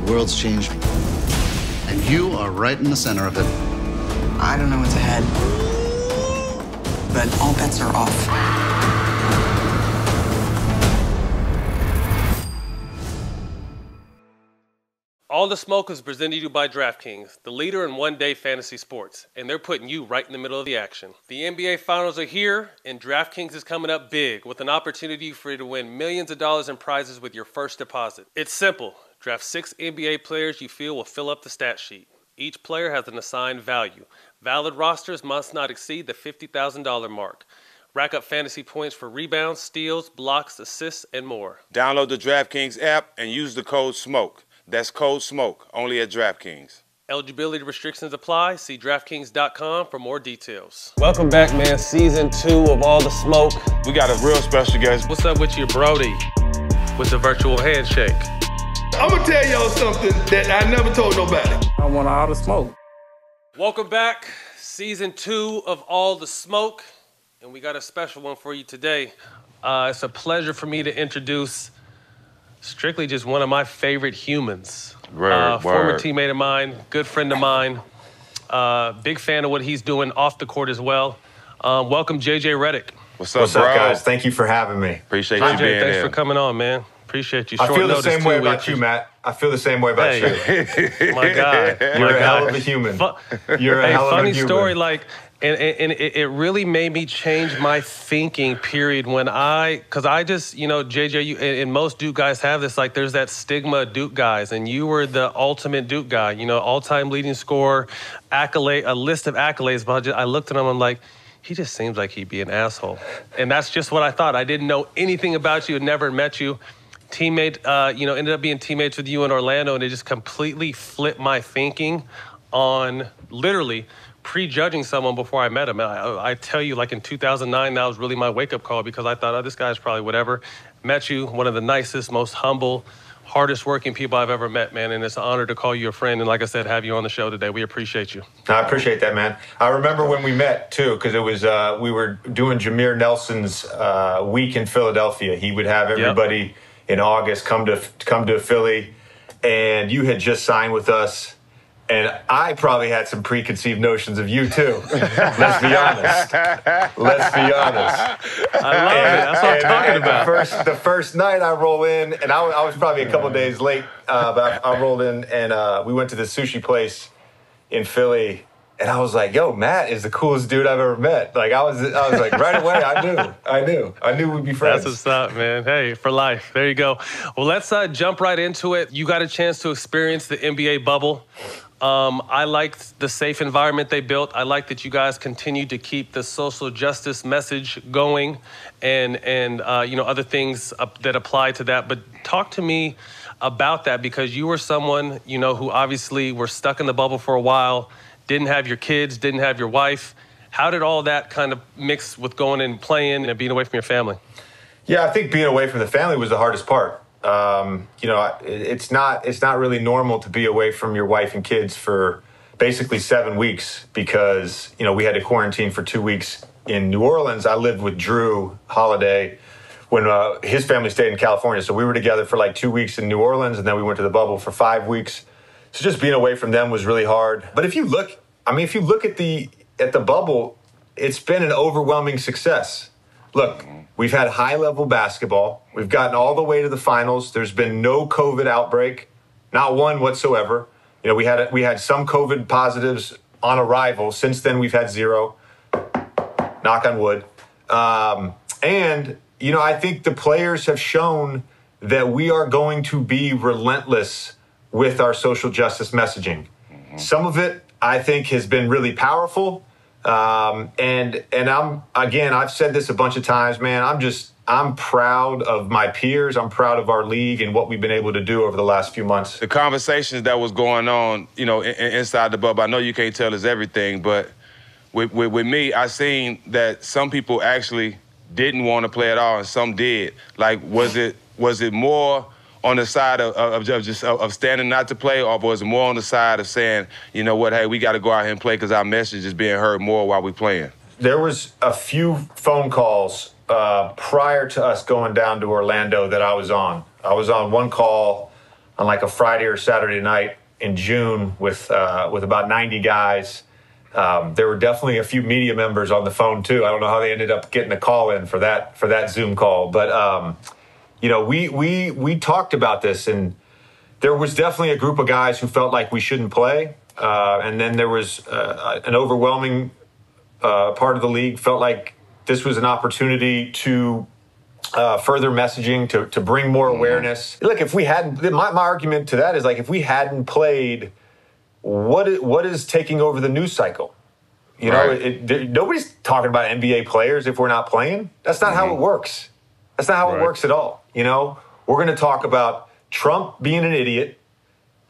world's changing. And you are right in the center of it. I don't know what's ahead, but all bets are off. All the Smoke is presented to you by DraftKings, the leader in one-day fantasy sports, and they're putting you right in the middle of the action. The NBA Finals are here, and DraftKings is coming up big with an opportunity for you to win millions of dollars in prizes with your first deposit. It's simple. Draft 6 NBA players you feel will fill up the stat sheet. Each player has an assigned value. Valid rosters must not exceed the $50,000 mark. Rack up fantasy points for rebounds, steals, blocks, assists, and more. Download the DraftKings app and use the code SMOKE. That's code SMOKE, only at DraftKings. Eligibility restrictions apply. See DraftKings.com for more details. Welcome back, man. Season 2 of All the Smoke. We got a real special guest. What's up with your Brody with the virtual handshake? I'm going to tell y'all something that I never told nobody. I want all the smoke. Welcome back. Season 2 of All the Smoke. And we got a special one for you today. It's a pleasure for me to introduce strictly just one of my favorite humans. Former teammate of mine, good friend of mine. Big fan of what he's doing off the court as well. Welcome, JJ Redick. What's up, guys? Thank you for having me. Appreciate you being here. Thanks for coming on, man. Appreciate you. I feel the same way about you, Matt. I feel the same way about you. My God. You're a hell of a human. You're a hell of a funny human. story, like, and it really made me change my thinking, period, when because I just, JJ, you, and most Duke guys have this, like, there's that stigma of Duke guys, and you were the ultimate Duke guy, all-time leading scorer, a list of accolades, but I looked at him, I'm like, he just seems like he'd be an asshole. And that's just what I thought. I didn't know anything about you, had never met you. Teammate, ended up being teammates with you in Orlando, and it just completely flipped my thinking on literally prejudging someone before I met him. I tell you, like in 2009, that was really my wake-up call because I thought, oh, this guy's probably whatever. Met you, one of the nicest, most humble, hardest working people I've ever met, man, and it's an honor to call you a friend, and like I said, have you on the show today. We appreciate you. I appreciate that, man. I remember when we met, too, because it was, we were doing Jameer Nelson's week in Philadelphia. He would have everybody in August come to Philly, and you had just signed with us. And I probably had some preconceived notions of you, too. Let's be honest. Let's be honest. I love it. That's what I'm talking about. The first night I roll in, and I was probably a couple days late, but I rolled in, and we went to this sushi place in Philly, and I was like, yo, Matt is the coolest dude I've ever met. Like, I was like, right away, I knew we'd be friends. That's what's up, man. Hey, for life. There you go. Well, let's jump right into it. You got a chance to experience the NBA bubble. I liked the safe environment they built. I like that you guys continued to keep the social justice message going and other things that apply to that. But talk to me about that, because you were someone, who obviously were stuck in the bubble for a while, didn't have your kids, didn't have your wife. How did all that kind of mix with going and playing and being away from your family? Yeah, I think being away from the family was the hardest part. It's not really normal to be away from your wife and kids for basically 7 weeks because, we had to quarantine for 2 weeks in New Orleans. I lived with Jrue Holiday when his family stayed in California. So we were together for like 2 weeks in New Orleans, and then we went to the bubble for 5 weeks. So just being away from them was really hard. But if you look at the bubble, it's been an overwhelming success. Look, we've had high-level basketball. We've gotten all the way to the finals. There's been no COVID outbreak, not one whatsoever. We had some COVID positives on arrival. Since then, we've had 0. Knock on wood. I think the players have shown that we are going to be relentless with our social justice messaging. Some of it, I think, has been really powerful. And I've said this a bunch of times, man. I'm proud of my peers. I'm proud of our league and what we've been able to do over the last few months. The conversations that was going on, inside the bubble, I know you can't tell us everything, but with me, I seen that some people actually didn't want to play at all and some did. Like, was it more on the side of standing not to play, or was it more on the side of saying, you know what, hey, we got to go out here and play because our message is being heard more while we're playing? There was a few phone calls prior to us going down to Orlando that I was on. I was on one call on like a Friday or Saturday night in June with about 90 guys. There were definitely a few media members on the phone too. I don't know how they ended up getting a call in for that Zoom call, but we talked about this, and there was definitely a group of guys who felt like we shouldn't play, and then there was an overwhelming part of the league felt like this was an opportunity to further messaging, to bring more awareness. Look, if we hadn't, my argument to that is like, if we hadn't played, what is taking over the news cycle? You know, nobody's talking about NBA players if we're not playing. That's not how it works. That's not how it works at all. You know, we're going to talk about Trump being an idiot,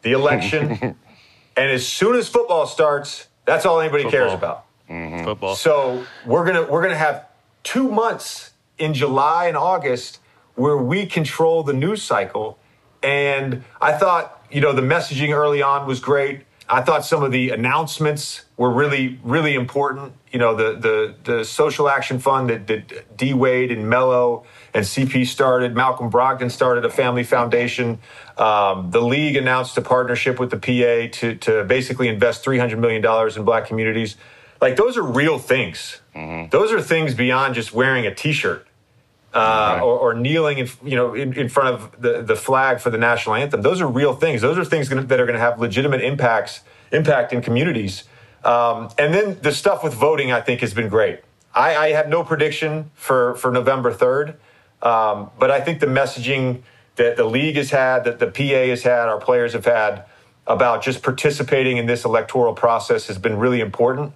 the election, and as soon as football starts, that's all anybody cares about. Football. So we're gonna have 2 months in July and August where we control the news cycle. And I thought, the messaging early on was great. I thought some of the announcements were really, really important. The social action fund that D Wade and Mello and CP started, Malcolm Brogdon started a family foundation. The league announced a partnership with the PA to basically invest $300 million in black communities. Like, those are real things. Those are things beyond just wearing a T-shirt or kneeling in front of the flag for the national anthem. Those are real things. Those are things that are going to have legitimate impact in communities. And then the stuff with voting, I think, has been great. I have no prediction for November 3rd, but I think the messaging that the league has had, that the PA has had, our players have had, about just participating in this electoral process has been really important.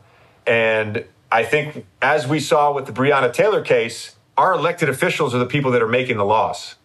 And I think, as we saw with the Breonna Taylor case, our elected officials are the people that are making the laws.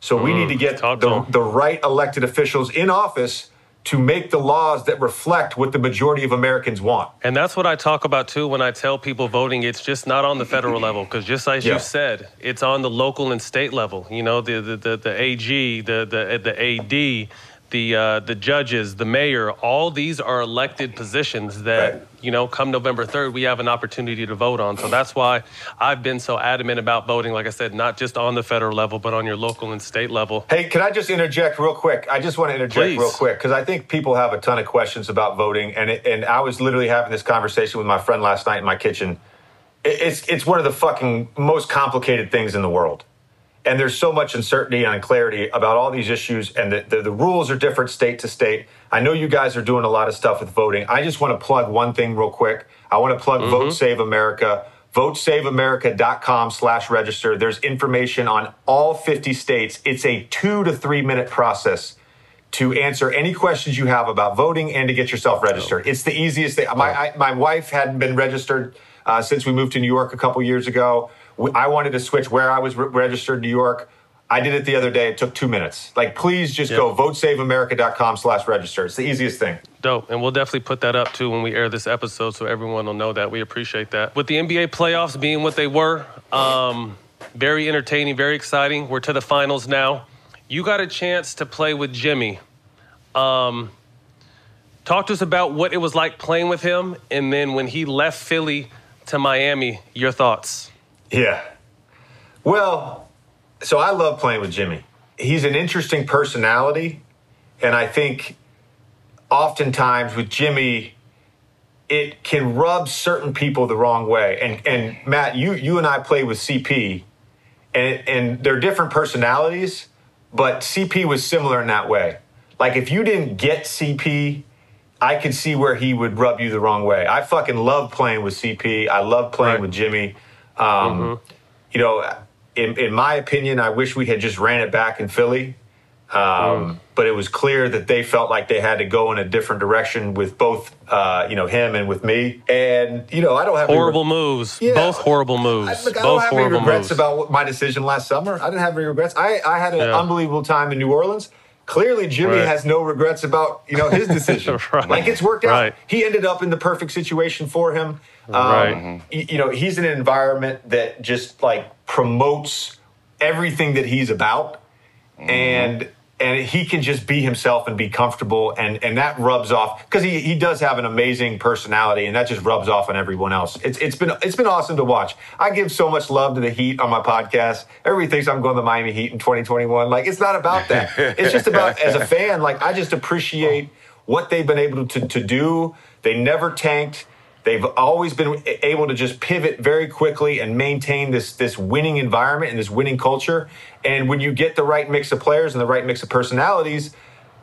So we need to get the right elected officials in office to make the laws that reflect what the majority of Americans want. And that's what I talk about, too, when I tell people voting. It's just not on the federal level, because just as you said, it's on the local and state level. The AG, the AD, the judges, the mayor, all these are elected positions that, come November 3rd, we have an opportunity to vote on. So that's why I've been so adamant about voting, like I said, not just on the federal level, but on your local and state level. Hey, can I just interject real quick? I just want to interject real quick, because I think people have a ton of questions about voting. And I was literally having this conversation with my friend last night in my kitchen. It's one of the fucking most complicated things in the world. And there's so much uncertainty and unclarity about all these issues, and the rules are different state to state. I know you guys are doing a lot of stuff with voting. I just want to plug one thing real quick. I want to plug Vote Save America. VoteSaveAmerica.com/register. There's information on all 50 states. It's a 2 to 3 minute process to answer any questions you have about voting and to get yourself registered. It's the easiest thing. My wife hadn't been registered since we moved to New York a couple years ago. I wanted to switch where I was registered in New York. I did it the other day. It took 2 minutes. Like, please just go VoteSaveAmerica.com/register. It's the easiest thing. Dope. And we'll definitely put that up, too, when we air this episode, so everyone will know that. We appreciate that. With the NBA playoffs being what they were, very entertaining, very exciting. We're to the finals now. You got a chance to play with Jimmy. Talk to us about what it was like playing with him, and then when he left Philly to Miami, your thoughts. Yeah. Well, so I love playing with Jimmy. He's an interesting personality, and I think oftentimes with Jimmy, it can rub certain people the wrong way. And Matt, you and I play with CP, and they're different personalities, but CP was similar in that way. Like, if you didn't get CP, I could see where he would rub you the wrong way. I fucking love playing with CP. I love playing with Jimmy. In my opinion, I wish we had just ran it back in Philly. But it was clear that they felt like they had to go in a different direction with both, him and with me. And, I don't have horrible moves. Yeah, both horrible moves. I don't have any regrets about my decision last summer. I didn't have any regrets. I had an unbelievable time in New Orleans. Clearly, Jimmy has no regrets about, his decision. Like, it's worked out. He ended up in the perfect situation for him. He's in an environment that just, like, promotes everything that he's about. And and he can just be himself and be comfortable, and that rubs off because he does have an amazing personality, and that just rubs off on everyone else. It's been awesome to watch. I give so much love to the Heat on my podcast. Everybody thinks I'm going to the Miami Heat in 2021. Like, it's not about that. It's just about, as a fan, like, I just appreciate what they've been able to do. They never tanked. They've always been able to just pivot very quickly and maintain this winning environment and this winning culture. And when you get the right mix of players and the right mix of personalities,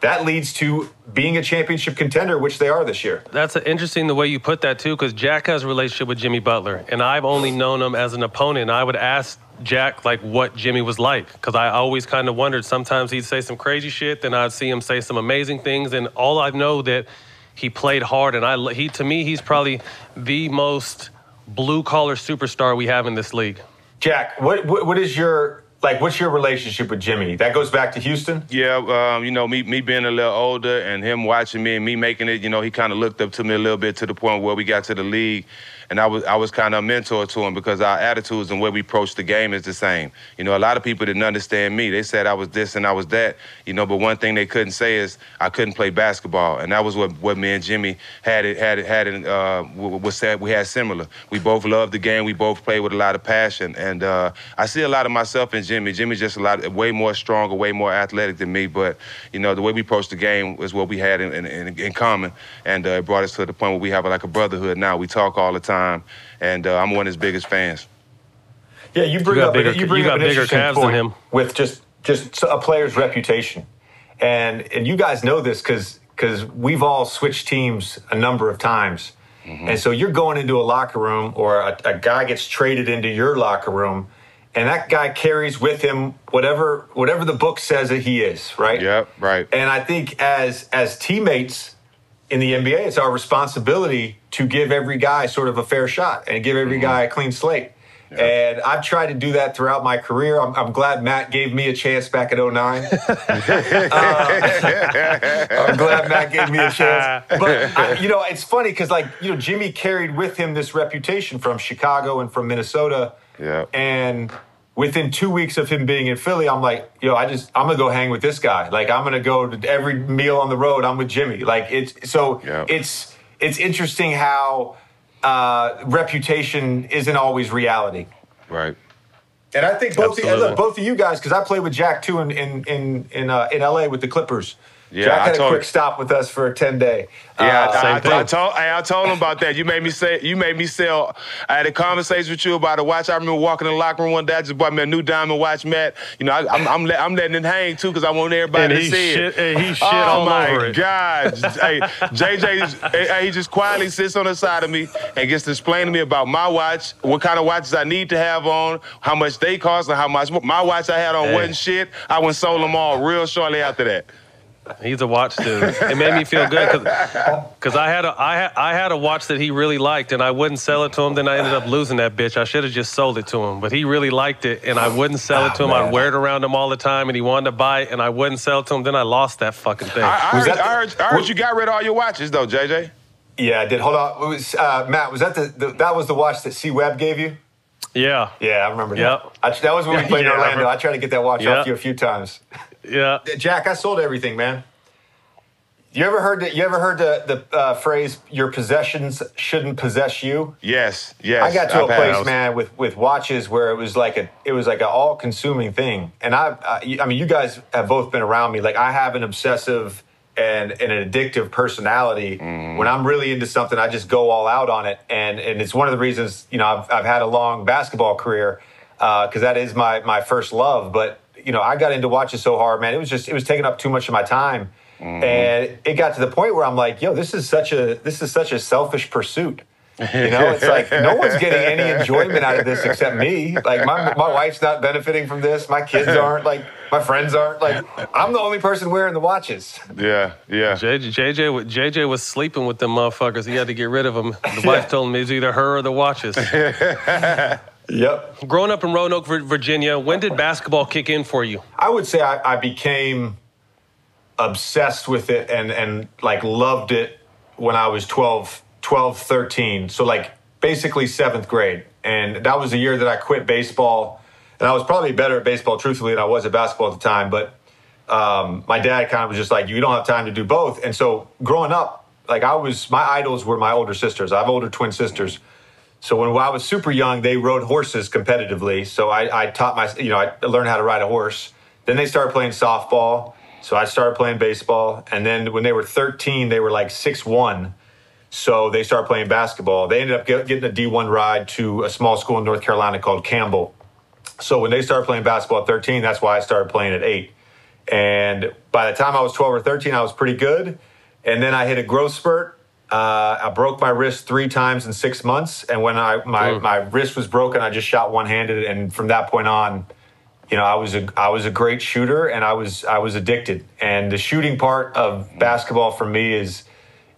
that leads to being a championship contender, which they are this year. That's interesting the way you put that, too, because Jack has a relationship with Jimmy Butler, and I've only known him as an opponent. I would ask Jack, like, what Jimmy was like, because I always kind of wondered. Sometimes he'd say some crazy shit, then I'd see him say some amazing things, and all I know that he played hard, and to me, he's probably the most blue-collar superstar we have in this league. Jack, what's your relationship with Jimmy? That goes back to Houston? Yeah, me being a little older and him watching me and me making it, he kind of looked up to me a little bit to the point where we got to the league. And I was kind of a mentor to him because our attitudes and where we approach the game is the same. A lot of people didn't understand me. They said I was this and I was that, but one thing they couldn't say is I couldn't play basketball. And that was what me and Jimmy was said we had similar. We both loved the game. We both played with a lot of passion. And I see a lot of myself in Jimmy. Jimmy's just way more stronger, way more athletic than me. But, the way we approach the game is what we had in common. And it brought us to the point where we have like a brotherhood now. We talk all the time. And I'm one of his biggest fans. Yeah, you bring up an interesting calves point than him. With just a player's reputation, and you guys know this because we've all switched teams a number of times, and so you're going into a locker room or a guy gets traded into your locker room, and that guy carries with him whatever the book says that he is, right? Yeah, right. And I think as teammates in the NBA, it's our responsibility to give every guy sort of a fair shot and give every guy a clean slate. Yeah. And I've tried to do that throughout my career. I'm glad Matt gave me a chance back at 09. I'm glad Matt gave me a chance. But, it's funny because, Jimmy carried with him this reputation from Chicago and from Minnesota. Yeah. And within 2 weeks of him being in Philly, I'm like, I'm going to go hang with this guy. Like, I'm going to go to every meal on the road. I'm with Jimmy. Like, it's interesting how reputation isn't always reality. Right. And I think both of you guys, because I played with Jack too in LA with the Clippers. Yeah, Jack had a quick stop with us for a 10-day. I told him about that. You made me sell. I had a conversation with you about a watch. I remember walking in the locker room one day. I just bought me a new diamond watch, Matt. I'm letting it hang too because I want everybody to see it. And he shit all over it. Oh my God! Hey, JJ, he just quietly sits on the side of me and gets to explain to me about my watch, what kind of watches I need to have on, how much they cost, and how much my watch I had on wasn't shit. I went and sold them all real shortly after that. He's a watch dude. It made me feel good because I had a watch that he really liked, and I wouldn't sell it to him. Then I ended up losing that bitch. I should have just sold it to him, but he really liked it, and I wouldn't sell it to him. I'd wear it around him all the time, and he wanted to buy it, and I wouldn't sell it to him. Then I lost that fucking thing. I heard you got rid of all your watches, though, JJ. Yeah, I did. Hold on. It was, Matt, was that that was the watch that C-Webb gave you? Yeah. Yeah, I remember that. That was when we played in Orlando. I tried to get that watch off you a few times. Yeah, Jack, I sold everything, man. You ever heard the phrase "your possessions shouldn't possess you"? Yes. I got to a place, man, with watches where it was like an all-consuming thing. And I mean, you guys have both been around me. Like, I have an obsessive and an addictive personality. When I'm really into something, I just go all out on it. And it's one of the reasons I've had a long basketball career because that is my first love. But I got into watches so hard, man. It was taking up too much of my time. And it got to the point where I'm like, this is such a selfish pursuit. It's like no one's getting any enjoyment out of this except me. Like my wife's not benefiting from this. My kids aren't. Like my friends aren't. Like I'm the only person wearing the watches. Yeah. JJ was sleeping with them motherfuckers. He had to get rid of them. The wife told him it was either her or the watches. Yep. Growing up in Roanoke, Virginia, when did basketball kick in for you? I would say I became obsessed with it and like loved it when I was 12, 13. So like basically 7th grade. And that was the year that I quit baseball. And I was probably better at baseball, truthfully, than I was at basketball at the time. But my dad kind of was just like, you don't have time to do both. And so growing up, like my idols were my older sisters. I have older twin sisters. So when I was super young, they rode horses competitively. So I taught I learned how to ride a horse. Then they started playing softball. So I started playing baseball. And then when they were 13, they were like 6'1". So they started playing basketball. They ended up getting a D1 ride to a small school in North Carolina called Campbell. So when they started playing basketball at 13, that's why I started playing at 8. And by the time I was 12 or 13, I was pretty good. And then I hit a growth spurt. I broke my wrist 3 times in 6 months. And when my wrist was broken, I just shot one-handed. And from that point on, I was a great shooter, and I was addicted. And the shooting part of basketball for me is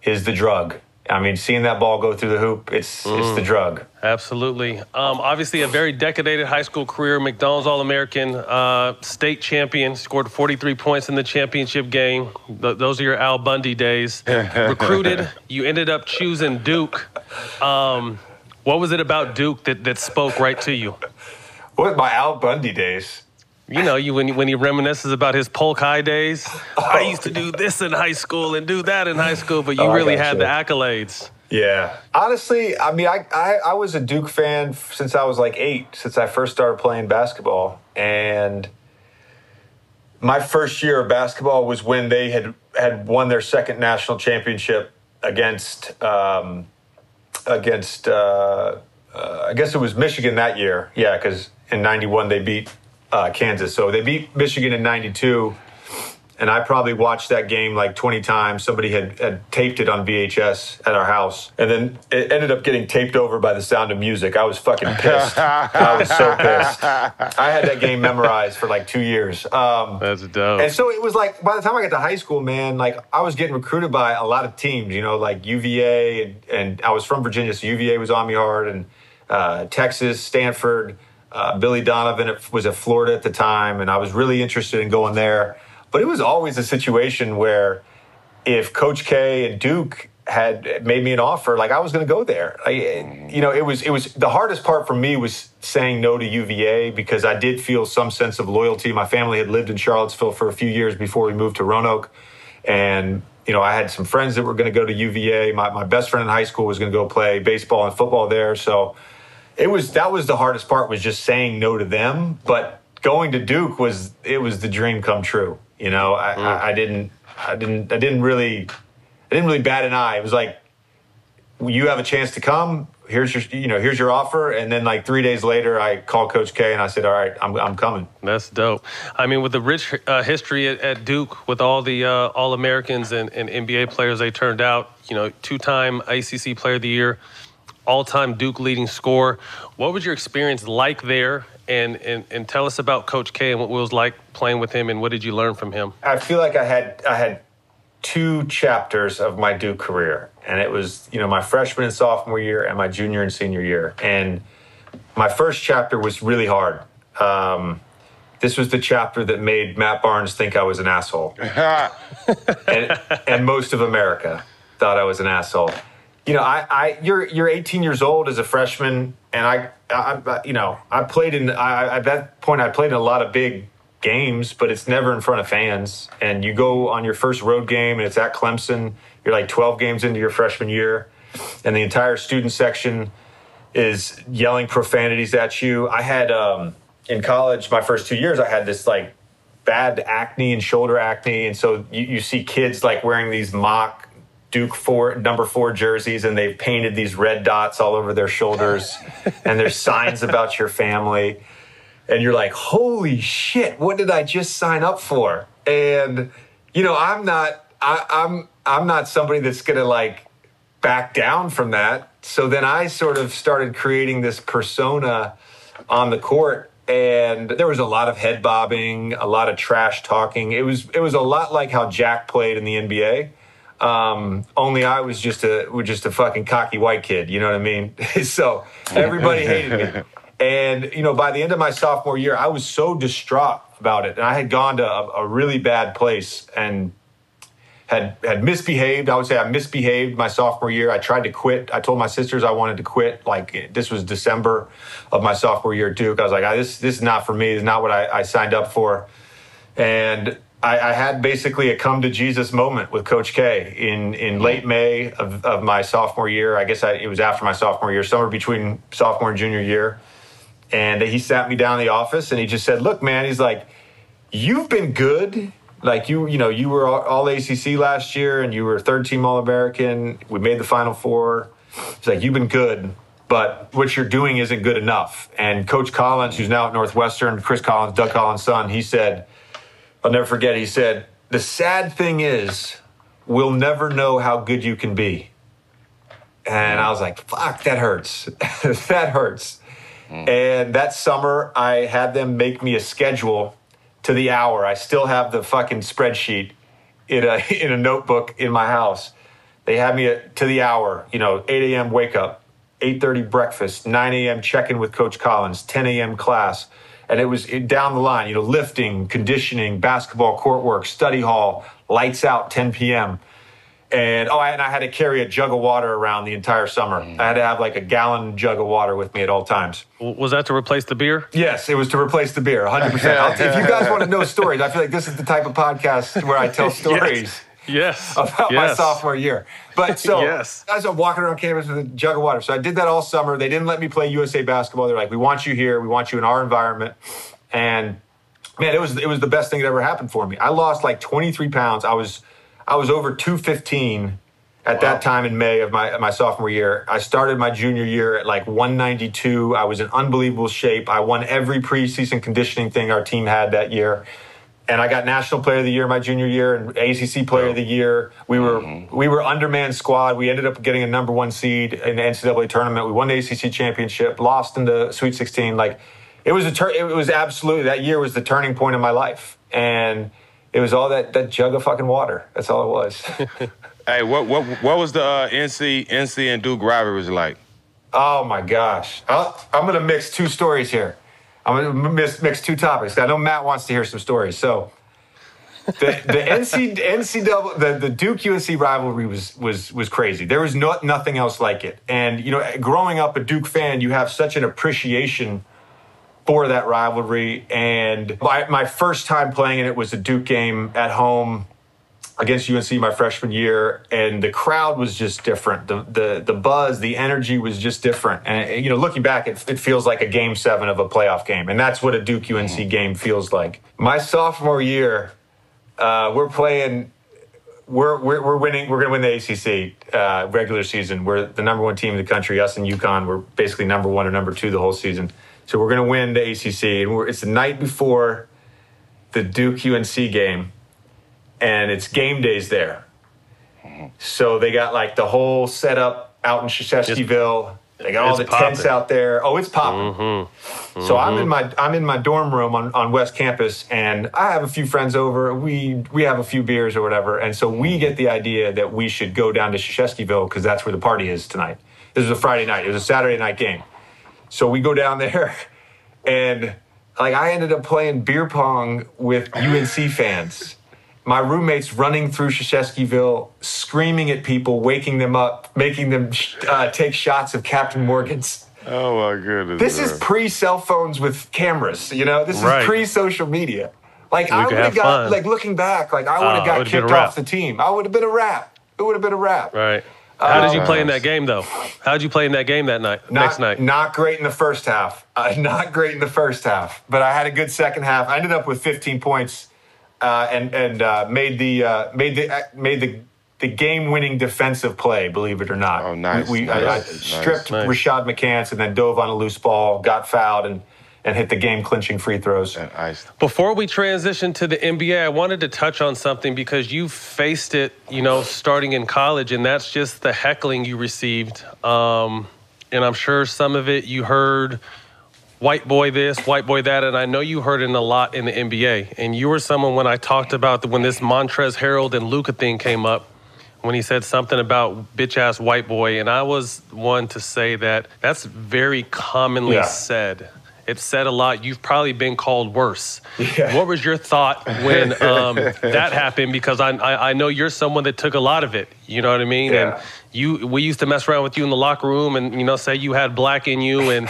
the drug. I mean, seeing that ball go through the hoop, it's the drug. Absolutely. Obviously, a very decorated high school career, McDonald's All-American, state champion, scored 43 points in the championship game. Those are your Al Bundy days. Recruited, you ended up choosing Duke. What was it about Duke that spoke right to you? What, my Al Bundy days? When he reminisces about his polk high days. I used to do this in high school and do that in high school, but you really had the accolades. Yeah. Honestly, I mean, I was a Duke fan since I was like 8, since I first started playing basketball. And my first year of basketball was when they had won their second national championship against I guess it was Michigan that year. Yeah, because in 91 they beat Kansas. So they beat Michigan in 92, and I probably watched that game like 20 times. Somebody had taped it on VHS at our house, and then it ended up getting taped over by The Sound of Music. I was fucking pissed. I was so pissed. I had that game memorized for like 2 years. That's dope. And so it was like, by the time I got to high school, man, like I was getting recruited by a lot of teams, like UVA, and I was from Virginia, so UVA was on me hard, and Texas, Stanford, Billy Donovan was at Florida at the time, and I was really interested in going there. But it was always a situation where if Coach K and Duke had made me an offer, like I was going to go there. It was the hardest part for me was saying no to UVA, because I did feel some sense of loyalty. My family had lived in Charlottesville for a few years before we moved to Roanoke, and I had some friends that were going to go to UVA. My best friend in high school was going to go play baseball and football there, so. That was the hardest part, was just saying no to them. But going to Duke was the dream come true. I didn't really bat an eye. It was like, you have a chance to come. Here's your offer. And then like 3 days later, I called Coach K and I said, all right, I'm coming. That's dope. I mean, with the rich history at Duke, with all the All-Americans and NBA players they turned out, 2-time ACC Player of the Year, all-time Duke leading scorer. What was your experience like there? And tell us about Coach K and what it was like playing with him, and what did you learn from him? I feel like I had 2 chapters of my Duke career, and it was my freshman and sophomore year and my junior and senior year. And my first chapter was really hard. This was the chapter that made Matt Barnes think I was an asshole, and most of America thought I was an asshole. You're 18 years old as a freshman, and I played at that point I played in a lot of big games, but it's never in front of fans. And you go on your first road game, and it's at Clemson. You're like 12 games into your freshman year, and the entire student section is yelling profanities at you. I had in college, my first 2 years, I had this like bad acne and shoulder acne, and so you see kids like wearing these mock Duke number 4 jerseys, and they've painted these red dots all over their shoulders, and there's signs about your family, and you're like, holy shit, what did I just sign up for? And I'm not somebody that's gonna like back down from that. So then I sort of started creating this persona on the court, and there was a lot of head bobbing, a lot of trash talking. It was a lot like how Jack played in the NBA. Only I was just a fucking cocky white kid, you know what I mean? So everybody hated me. And, by the end of my sophomore year, I was so distraught about it. And I had gone to a really bad place and had misbehaved. I would say I misbehaved my sophomore year. I tried to quit. I told my sisters I wanted to quit. Like, this was December of my sophomore year at Duke. I was like, this is not for me. This is not what I signed up for. And I had basically a come to Jesus moment with Coach K in late May of my sophomore year. I guess it was after my sophomore year, somewhere between sophomore and junior year. And he sat me down in the office and he just said, look, man, he's like, you've been good. Like, you were all ACC last year and you were third team All-American. We made the Final Four. He's like, you've been good, but what you're doing isn't good enough. And Coach Collins, who's now at Northwestern, Chris Collins, Doug Collins' son, he said, I'll never forget, he said, the sad thing is we'll never know how good you can be. And I was like, fuck, that hurts. That hurts. And that summer, I had them make me a schedule to the hour. I still have the fucking spreadsheet in a notebook in my house. They had me to the hour, 8 a.m. wake up, 8:30 breakfast, 9 a.m. check-in with Coach Collins, 10 a.m. class. And it was down the line, lifting, conditioning, basketball, court work, study hall, lights out, 10 p.m. And I had to carry a jug of water around the entire summer. I had to have like a gallon jug of water with me at all times. Was that to replace the beer? Yes, it was to replace the beer, 100%. If you guys want to know stories, I feel like this is the type of podcast where I tell stories about my sophomore year. But so as I'm walking around campus with a jug of water. So I did that all summer. They didn't let me play USA basketball. They're like, we want you here. We want you in our environment. And man, it was the best thing that ever happened for me. I lost like 23 pounds. I was over 215 at that time in May of my sophomore year. I started my junior year at like 192. I was in unbelievable shape. I won every preseason conditioning thing our team had that year. And I got National Player of the Year my junior year and ACC Player of the Year. We were undermanned squad. We ended up getting a number 1 seed in the NCAA tournament. We won the ACC championship, lost in the Sweet 16. Like it was absolutely, that year was the turning point of my life. And it was all that jug of fucking water. That's all it was. Hey, what was the NC and Duke rivalry like? Oh my gosh, I'm gonna mix two stories here. I'm gonna mix two topics. I know Matt wants to hear some stories. So the Duke UNC rivalry was crazy. There was nothing else like it. And growing up a Duke fan, you have such an appreciation for that rivalry. And my first time playing it was a Duke game at home against UNC my freshman year, and the crowd was just different. The buzz, the energy was just different. And looking back, it feels like a Game 7 of a playoff game, and that's what a Duke UNC game feels like. My sophomore year, we're winning. We're going to win the ACC regular season. We're the number 1 team in the country. Us and UConn, we're basically number 1 or number 2 the whole season. So we're going to win the ACC, and it's the night before the Duke UNC game, and it's game days there. So they got like the whole setup out in Shesheskyville. They got all the tents out there. Oh, it's popping. So I'm in my dorm room on West Campus, and I have a few friends over. We have a few beers or whatever, and so we get the idea that we should go down to Shesheskyville because that's where the party is tonight. This was a Friday night. It was a Saturday night game. So we go down there, and like I ended up playing beer pong with UNC fans. My roommate's running through Shesheskyville, screaming at people, waking them up, making them take shots of Captain Morgan's. Oh, my goodness. This is pre-cell phones with cameras, This is pre-social media. Like, I would have got, like, looking back, like, I would have got kicked off the team. I would have been a rap. It would have been a rap. Right. How did you play in that game, though? How did you play in that game that night, next night? Not great in the first half. Not great in the first half. But I had a good second half. I ended up with 15 points. And made the game-winning defensive play, believe it or not. Oh, nice. I stripped Rashad McCants and then dove on a loose ball, got fouled, and hit the game-clinching free throws. Before we transition to the NBA, I wanted to touch on something because you faced it, starting in college, and that's just the heckling you received. And I'm sure some of it you heard, white boy this, white boy that, and I know you heard it a lot in the NBA. And you were someone when I talked about when this Montrezl Harrell and Luka thing came up, when he said something about bitch-ass white boy, and I was one to say that that's very commonly said. It's said a lot. You've probably been called worse. Yeah. What was your thought when that happened? Because I know you're someone that took a lot of it. You know what I mean? Yeah. And we used to mess around with you in the locker room and, say you had black in you and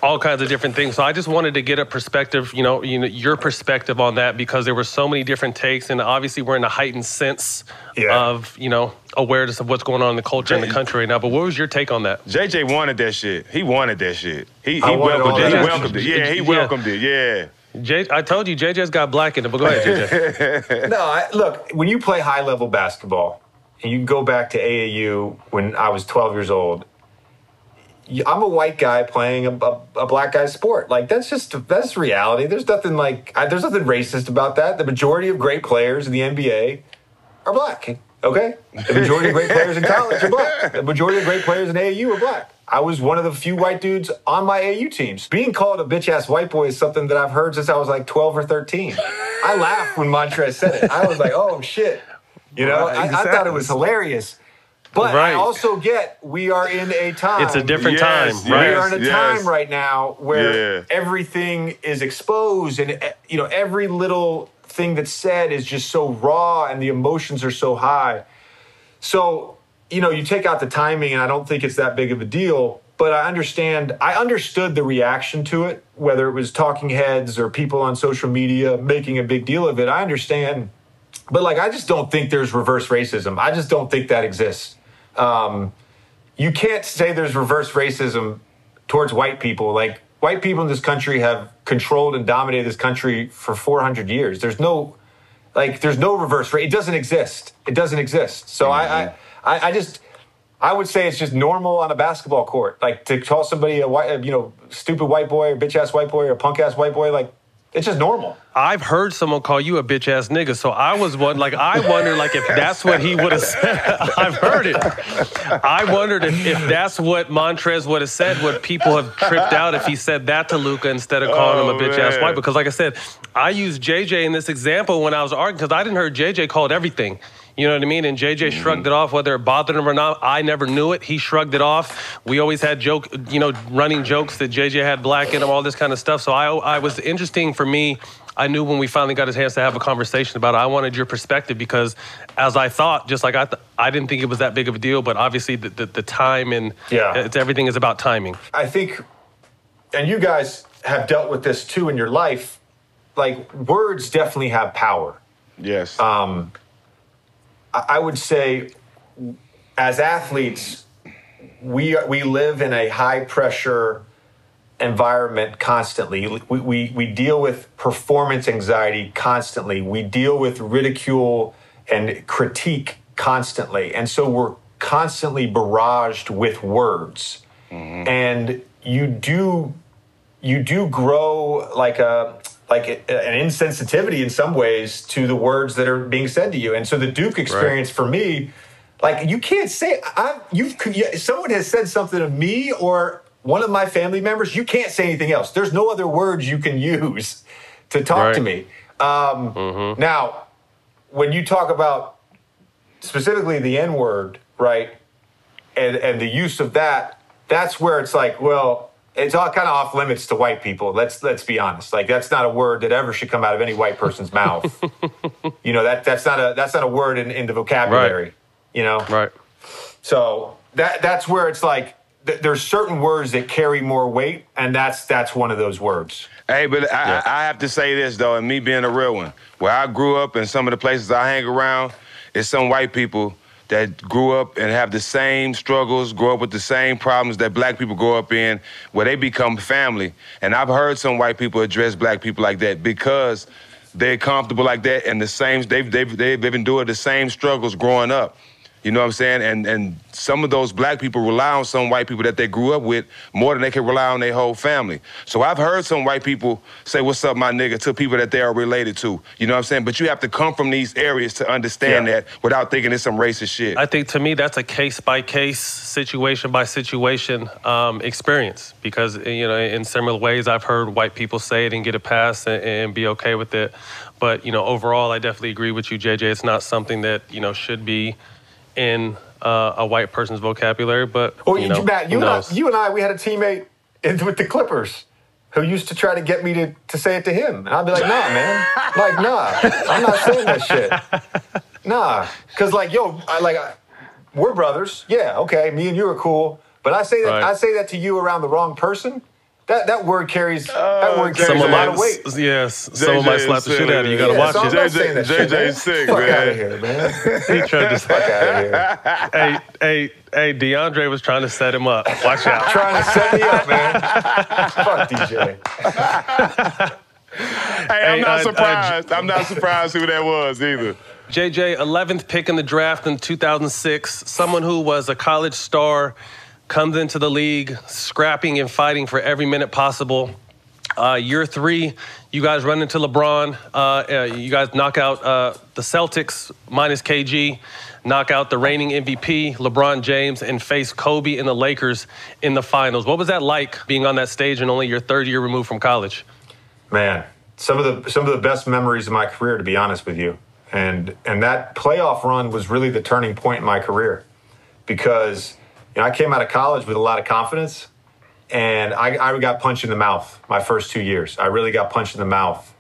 all kinds of different things. So I just wanted to get a perspective, your perspective on that, because there were so many different takes, and obviously we're in a heightened sense of, awareness of what's going on in the culture in the country right now. But what was your take on that? JJ wanted that shit. He wanted that shit. He welcomed it. He welcomed it. Yeah, he welcomed it. Yeah. I told you, JJ's got black in it, but go ahead, JJ. No, look, when you play high-level basketball, and you can go back to AAU when I was 12 years old, I'm a white guy playing a black guy's sport. Like, that's reality. There's nothing racist about that. The majority of great players in the NBA are black, okay? The majority of great players in college are black. The majority of great players in AAU are black. I was one of the few white dudes on my AAU teams. Being called a bitch-ass white boy is something that I've heard since I was like 12 or 13. I laughed when Montrez said it. I was like, oh, shit. I thought it was hilarious. But I also get we are in a time. It's a different time, right? We are in a time right now where everything is exposed, and every little thing that's said is just so raw, and the emotions are so high. So you take out the timing, and I don't think it's that big of a deal. But I understood the reaction to it, whether it was talking heads or people on social media making a big deal of it. I understand, but I just don't think there's reverse racism. I just don't think that exists. You can't say there's reverse racism towards white people. Like, white people in this country have controlled and dominated this country for 400 years. There's no reverse racism. It doesn't exist. It doesn't exist. So I would say it's just normal on a basketball court. Like, to call somebody a white, stupid white boy or bitch ass white boy or punk ass white boy, it's just normal. I've heard someone call you a bitch ass nigga, so I was one I wondered if that's what he would have said. I've heard it. I wondered if that's what Montrez would have said. Would people have tripped out if he said that to Luka instead of calling him a bitch ass white? Because like I said, I used JJ in this example when I was arguing, because I didn't hear JJ called everything. You know what I mean? And JJ shrugged it off, whether it bothered him or not. I never knew it. He shrugged it off. We always had running jokes that JJ had black in him, all this kind of stuff. So I was interesting for me. I knew when we finally got a chance to have a conversation about it, I wanted your perspective, because as I thought, just like I didn't think it was that big of a deal, but obviously the time and everything is about timing. I think, and you guys have dealt with this too in your life, words definitely have power. Yes. I would say, as athletes, we live in a high-pressure environment constantly. We deal with performance anxiety constantly. We deal with ridicule and critique constantly. And so we're constantly barraged with words. Mm-hmm. And you do grow an insensitivity in some ways to the words that are being said to you. And so the Duke experience for me, you can't say, someone has said something to me or one of my family members, you can't say anything else. There's no other words you can use to talk to me. Now, when you talk about specifically the N-word, right, and the use of that, that's where it's it's all kind of off limits to white people. Let's be honest. That's not a word that ever should come out of any white person's mouth. That's not a word in the vocabulary. Right. So that's where it's there's certain words that carry more weight, and that's one of those words. Hey, but I have to say this though, and me being a real one, where I grew up and some of the places I hang around, it's some white people that grew up and have the same struggles, grow up with the same problems that black people grow up in, where they become family. And I've heard some white people address black people like that because they're comfortable like that, and they've endured the same struggles growing up. You know what I'm saying? And some of those black people rely on some white people that they grew up with more than they can rely on their whole family. So I've heard some white people say, "What's up, my nigga?" to people that they are related to. You know what I'm saying? But you have to come from these areas to understand that without thinking it's some racist shit. I think to me that's a case-by-case, situation-by-situation experience, because in similar ways I've heard white people say it and get a pass and be okay with it. But overall, I definitely agree with you, JJ. It's not something that should be in a white person's vocabulary, but Matt, you and I, we had a teammate with the Clippers who used to try to get me to say it to him, and I'd be like, "Nah, man, I'm not saying that shit, nah," because we're brothers, yeah, okay, me and you are cool, but I say that to you around the wrong person, That word carries a lot of weight. Yes, someone might slap the shit out of you. You gotta watch it. JJ's sick, Fuck man. out of here, man. He tried to Fuck out of here. Hey, DeAndre was trying to set him up. Watch out. Trying to set me up, man. Fuck DJ. Hey, I'm not surprised. I'm not surprised who that was either. JJ, 11th pick in the draft in 2006, someone who was a college star, comes into the league, scrapping and fighting for every minute possible. Year 3, you guys run into LeBron. You guys knock out the Celtics minus KG, knock out the reigning MVP, LeBron James, and face Kobe and the Lakers in the finals. What was that like, being on that stage and only your 3rd year removed from college? Man, some of the best memories of my career, to be honest with you. And that playoff run was really the turning point in my career, because I came out of college with a lot of confidence, and I got punched in the mouth my first 2 years. I really got punched in the mouth.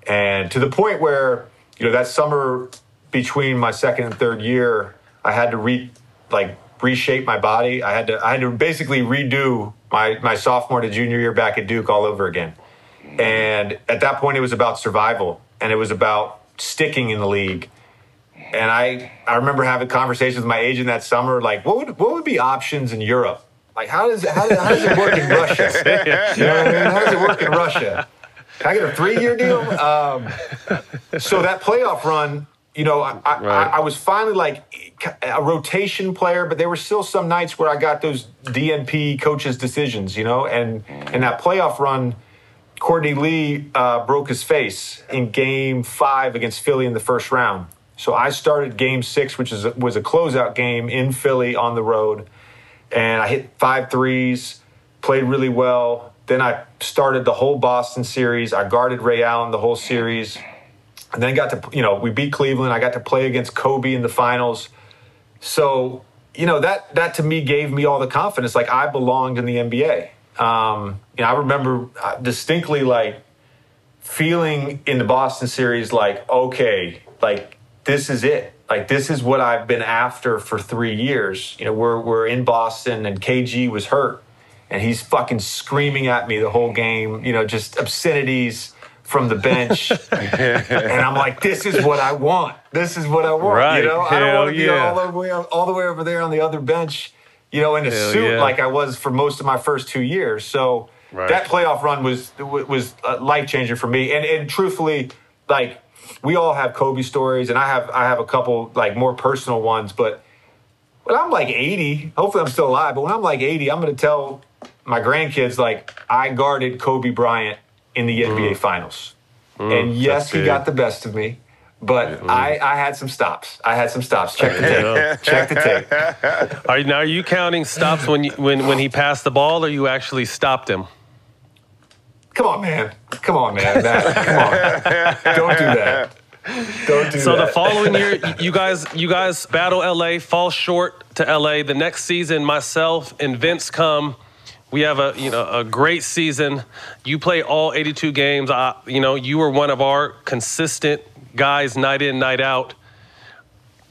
And to the point where, that summer between my 2nd and 3rd year, I had to reshape my body. I had to basically redo my sophomore to junior year back at Duke all over again. And at that point, it was about survival, and it was about sticking in the league. And I remember having conversations with my agent that summer, like, what would be options in Europe? Like, how does it work in Russia? You know what I mean? How does it work in Russia? Can I get a 3-year deal? So that playoff run, I was finally like a rotation player, but there were still some nights where I got those DNP coaches' decisions, and that playoff run, Courtney Lee broke his face in Game 5 against Philly in the first round. So I started Game 6, which was a closeout game in Philly on the road, and I hit 5 threes, played really well. Then I started the whole Boston series. I guarded Ray Allen the whole series, and then got to, we beat Cleveland. I got to play against Kobe in the finals. So, that to me gave me all the confidence. Like, I belonged in the NBA. I remember distinctly, like, feeling in the Boston series, like, okay, like, this is it. Like, this is what I've been after for 3 years. We're in Boston, and KG was hurt, and he's fucking screaming at me the whole game, just obscenities from the bench. And I'm like, this is what I want. This is what I want. Right. I don't want to be all the way over there on the other bench, in a suit like I was for most of my first 2 years. So that playoff run was life-changing for me. And truthfully, like, we all have Kobe stories, and I have a couple, like, more personal ones. But when I'm like 80, hopefully I'm still alive, but when I'm like 80, I'm going to tell my grandkids, like, I guarded Kobe Bryant in the NBA Finals. And yes, he got the best of me. But I had some stops. Check the tape. Check the tape. Are you counting stops when he passed the ball, or you actually stopped him? Come on, man. Matt, come on. Don't do that. So the following year, you guys battle LA, fall short to LA. The next season, myself and Vince come. We have a great season. You play all 82 games. You were one of our consistent guys, night in, night out.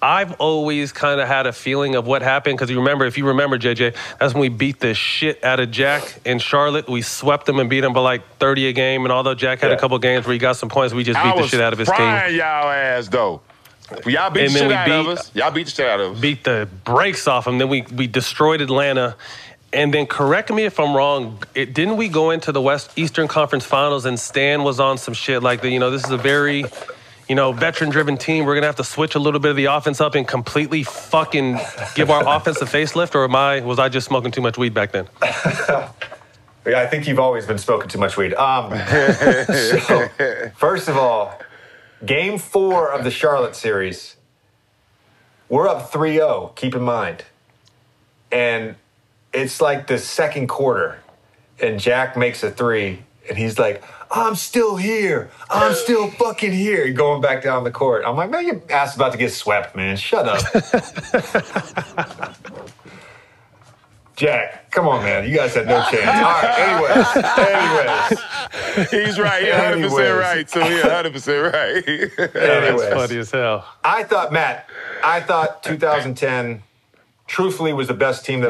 I've always kind of had a feeling of what happened, because if you remember, JJ, that's when we beat the shit out of Jack in Charlotte. We swept them and beat them by like 30 a game. And although Jack had a couple games where he got some points, we just beat the shit out of his team. I was y'all ass, though. Y'all beat the shit out of us. Y'all beat the shit out of us. Beat the brakes off them. Then we destroyed Atlanta. And then, correct me if I'm wrong, didn't we go into the Eastern Conference Finals and Stan was on some shit like, this is a very, veteran-driven team. We're going to have to switch a little bit of the offense up and completely fucking give our offense a facelift? Or was I just smoking too much weed back then? Yeah, I think you've always been smoking too much weed. So, first of all, Game 4 of the Charlotte series, we're up 3-0, keep in mind. And it's like the second quarter, and Jack makes a 3, and he's like, I'm still here. I'm still fucking here. Going back down the court. I'm like, man, your ass is about to get swept, man. Shut up. Jack, come on, man. You guys had no chance. All right, anyways. He's right. He's 100% right, too. He's 100% right. That's funny as hell. I thought 2010 truthfully was the best team that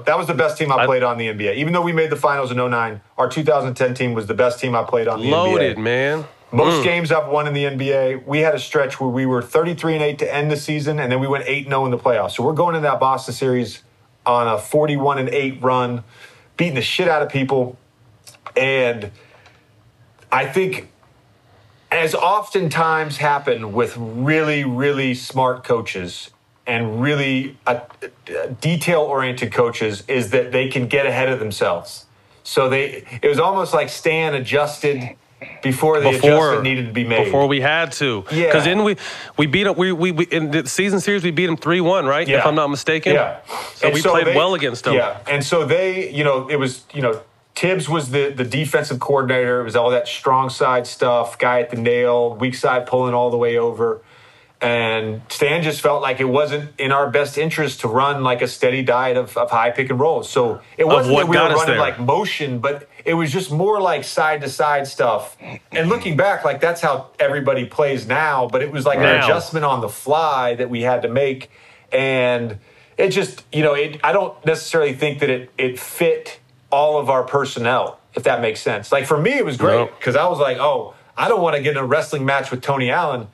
that was the best team I played on in the NBA. Even though we made the finals in 2009, our 2010 team was the best team I played on in the NBA. Loaded, man. Most games I've won in the NBA. We had a stretch where we were 33-8 to end the season, and then we went 8-0 in the playoffs. So we're going into that Boston series on a 41-8 run, beating the shit out of people. And I think, as oftentimes happen with really, really smart coaches and really detail-oriented coaches, is that they can get ahead of themselves. So it was almost like Stan adjusted before the adjustment needed to be made. Before we had to. Yeah. Because then we beat him. We in the season series, we beat them 3-1, right? Yeah. If I'm not mistaken. Yeah. So we played well against them. Yeah. And so it was, Tibbs was the defensive coordinator. It was all that strong side stuff, guy at the nail, weak side pulling all the way over. And Stan just felt like it wasn't in our best interest to run like a steady diet of high pick and rolls. So it wasn't that we were running like motion, but it was just more like side-to-side stuff. And looking back, like that's how everybody plays now, but it was like an adjustment on the fly that we had to make. And it just, I don't necessarily think that it fit all of our personnel, if that makes sense. Like for me, it was great because I was like, I don't want to get in a wrestling match with Tony Allen,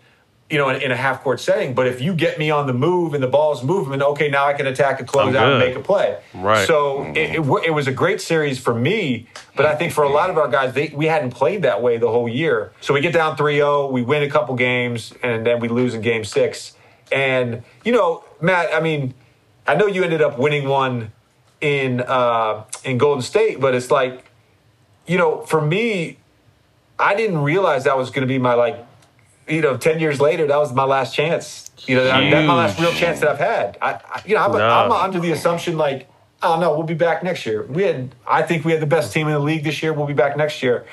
in a half-court setting. But if you get me on the move and the ball's moving, okay, now I can attack a closeout and make a play. Right. So it was a great series for me, but I think for a lot of our guys, we hadn't played that way the whole year. So we get down 3-0, we win a couple games, and then we lose in Game 6. And, Matt, I know you ended up winning one in Golden State, but it's like, for me, I didn't realize that was going to be my, 10 years later, that was my last chance. That's my last real chance that I've had. I'm under the assumption we'll be back next year. I think we had the best team in the league this year. We'll be back next year.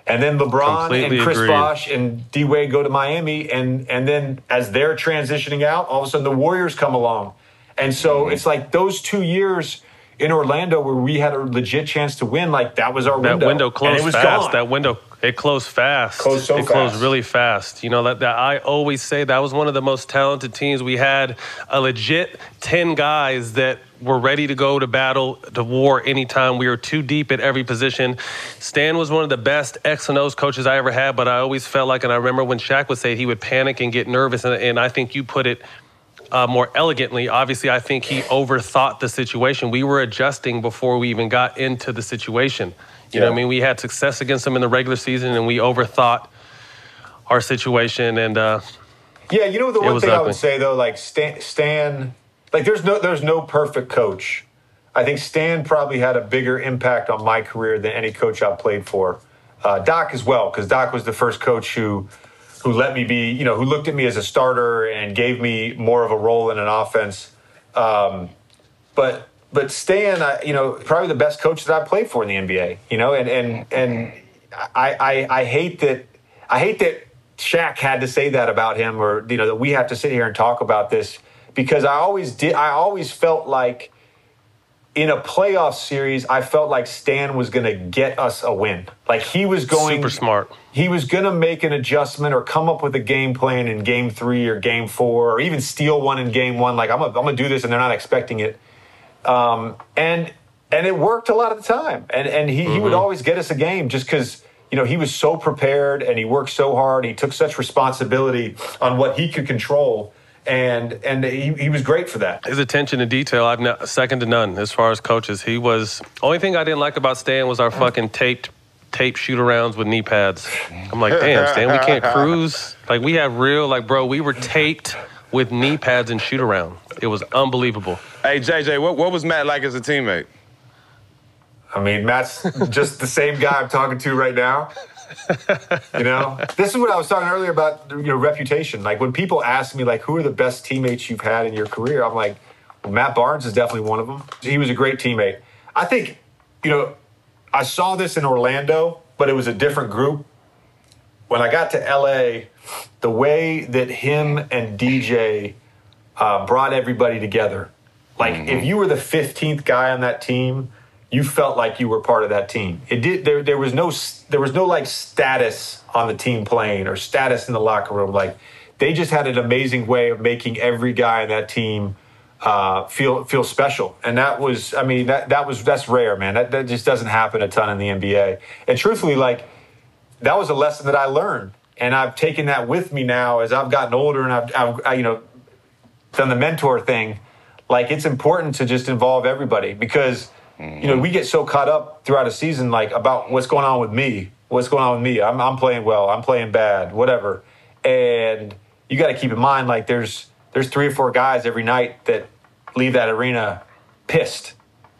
And then LeBron and Chris Bosh and D-Wade go to Miami. And then as they're transitioning out, all of a sudden the Warriors come along. And so it's like those 2 years in Orlando where we had a legit chance to win, that was our window. That window closed fast. Gone. That window, it closed fast. Closed really fast. That I always say that was one of the most talented teams. We had a legit 10 guys that were ready to go to battle, to war anytime. We were too deep at every position. Stan was one of the best X and O's coaches I ever had, but I always felt like, and I remember when Shaq would say he would panic and get nervous, and I think you put it more elegantly. Obviously, I think he overthought the situation. We were adjusting before we even got into the situation. You know what I mean? We had success against them in the regular season, and we overthought our situation. And the one thing I would say though, Stan, there's no perfect coach. I think Stan probably had a bigger impact on my career than any coach I've played for. Doc as well, because Doc was the first coach who let me be, who looked at me as a starter and gave me more of a role in an offense. But Stan, probably the best coach that I played for in the NBA, and I hate that Shaq had to say that about him, or that we have to sit here and talk about this, because I always felt like in a playoff series, I felt like Stan was going to get us a win. Like he was going super smart. He was going to make an adjustment or come up with a game plan in Game 3 or Game 4, or even steal one in Game 1. Like I'm gonna do this, and they're not expecting it. And it worked a lot of the time. And he would always get us a game just because, he was so prepared and he worked so hard. He took such responsibility on what he could control. And he was great for that. His attention to detail, I've second to none as far as coaches. He was, only thing I didn't like about Stan was our fucking taped shoot-arounds with knee pads. I'm like, damn, Stan, we can't cruise. We have real, we were taped with knee pads and shoot-around. It was unbelievable. Hey, JJ, what was Matt like as a teammate? Matt's just the same guy I'm talking to right now. This is what I was talking earlier about, reputation. When people ask me, who are the best teammates you've had in your career? I'm like, well, Matt Barnes is definitely one of them. He was a great teammate. I think, I saw this in Orlando, but it was a different group. When I got to LA, the way that him and DJ brought everybody together, if you were the 15th guy on that team, you felt like you were part of that team. There was no status on the team playing or status in the locker room. They just had an amazing way of making every guy on that team feel special. And that was, I mean, that's rare, man. That just doesn't happen a ton in the NBA. And truthfully, like, that was a lesson that I learned. And I've taken that with me now as I've gotten older and I've done the mentor thing. Like, it's important to just involve everybody because, we get so caught up throughout a season, like, about what's going on with me. I'm playing well. I'm playing bad, whatever. And you got to keep in mind, like, there's 3 or 4 guys every night that leave that arena pissed.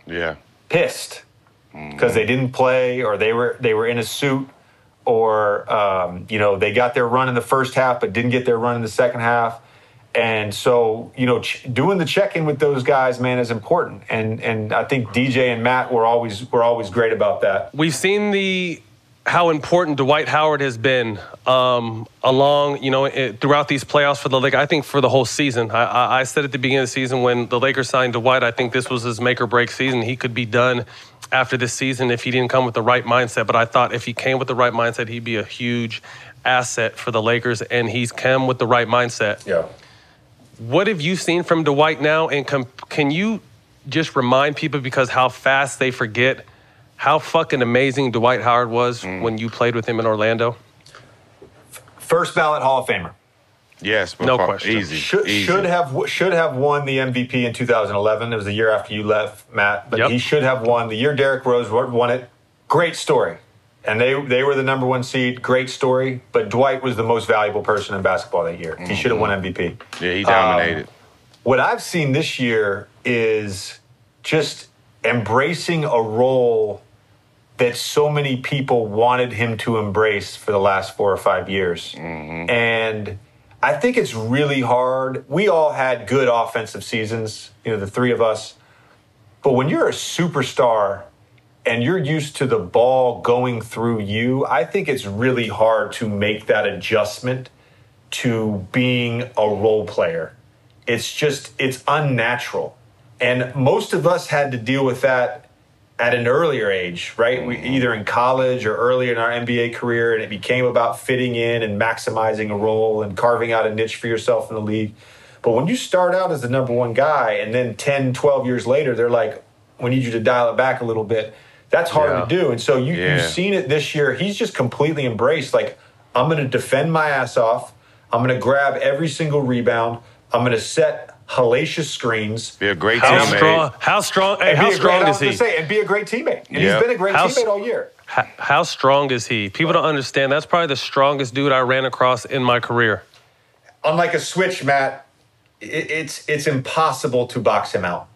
Yeah. Pissed. Because they didn't play or they were in a suit or, they got their run in the first half but didn't get their run in the second half. And so, doing the check-in with those guys, man, is important. And I think DJ and Matt were always great about that. We've seen how important Dwight Howard has been throughout these playoffs for the Lakers. I think for the whole season. I said at the beginning of the season when the Lakers signed Dwight, I think this was his make-or-break season. He could be done after this season if he didn't come with the right mindset. But I thought if he came with the right mindset, he'd be a huge asset for the Lakers, and he's come with the right mindset. Yeah. What have you seen from Dwight now, and can you just remind people, because how fast they forget, how fucking amazing Dwight Howard was when you played with him in Orlando? First ballot Hall of Famer. Yes, no question. Easy. Should have won the MVP in 2011. It was the year after you left, Matt. But He should have won. The year Derrick Rose won it. Great story. And they were the number 1 seed. Great story. But Dwight was the most valuable person in basketball that year. He should have won MVP. Yeah, he dominated. What I've seen this year is just embracing a role that so many people wanted him to embrace for the last 4 or 5 years. And I think it's really hard. We all had good offensive seasons, the 3 of us. But when you're a superstar and you're used to the ball going through you, I think it's really hard to make that adjustment to being a role player. It's unnatural. And most of us had to deal with that at an earlier age, right? We either in college or earlier in our NBA career, and it became about fitting in and maximizing a role and carving out a niche for yourself in the league. But when you start out as the number 1 guy and then 10, 12 years later, they're like, we need you to dial it back a little bit. That's hard to do. And so you've seen it this year. He's just completely embraced, like, I'm going to defend my ass off. I'm going to grab every single rebound. I'm going to set hellacious screens. Be a great teammate. How strong is he? And be a great teammate. And he's been a great teammate all year. How strong is he? People don't understand. That's probably the strongest dude I ran across in my career. Unlike a switch, Matt, it's impossible to box him out.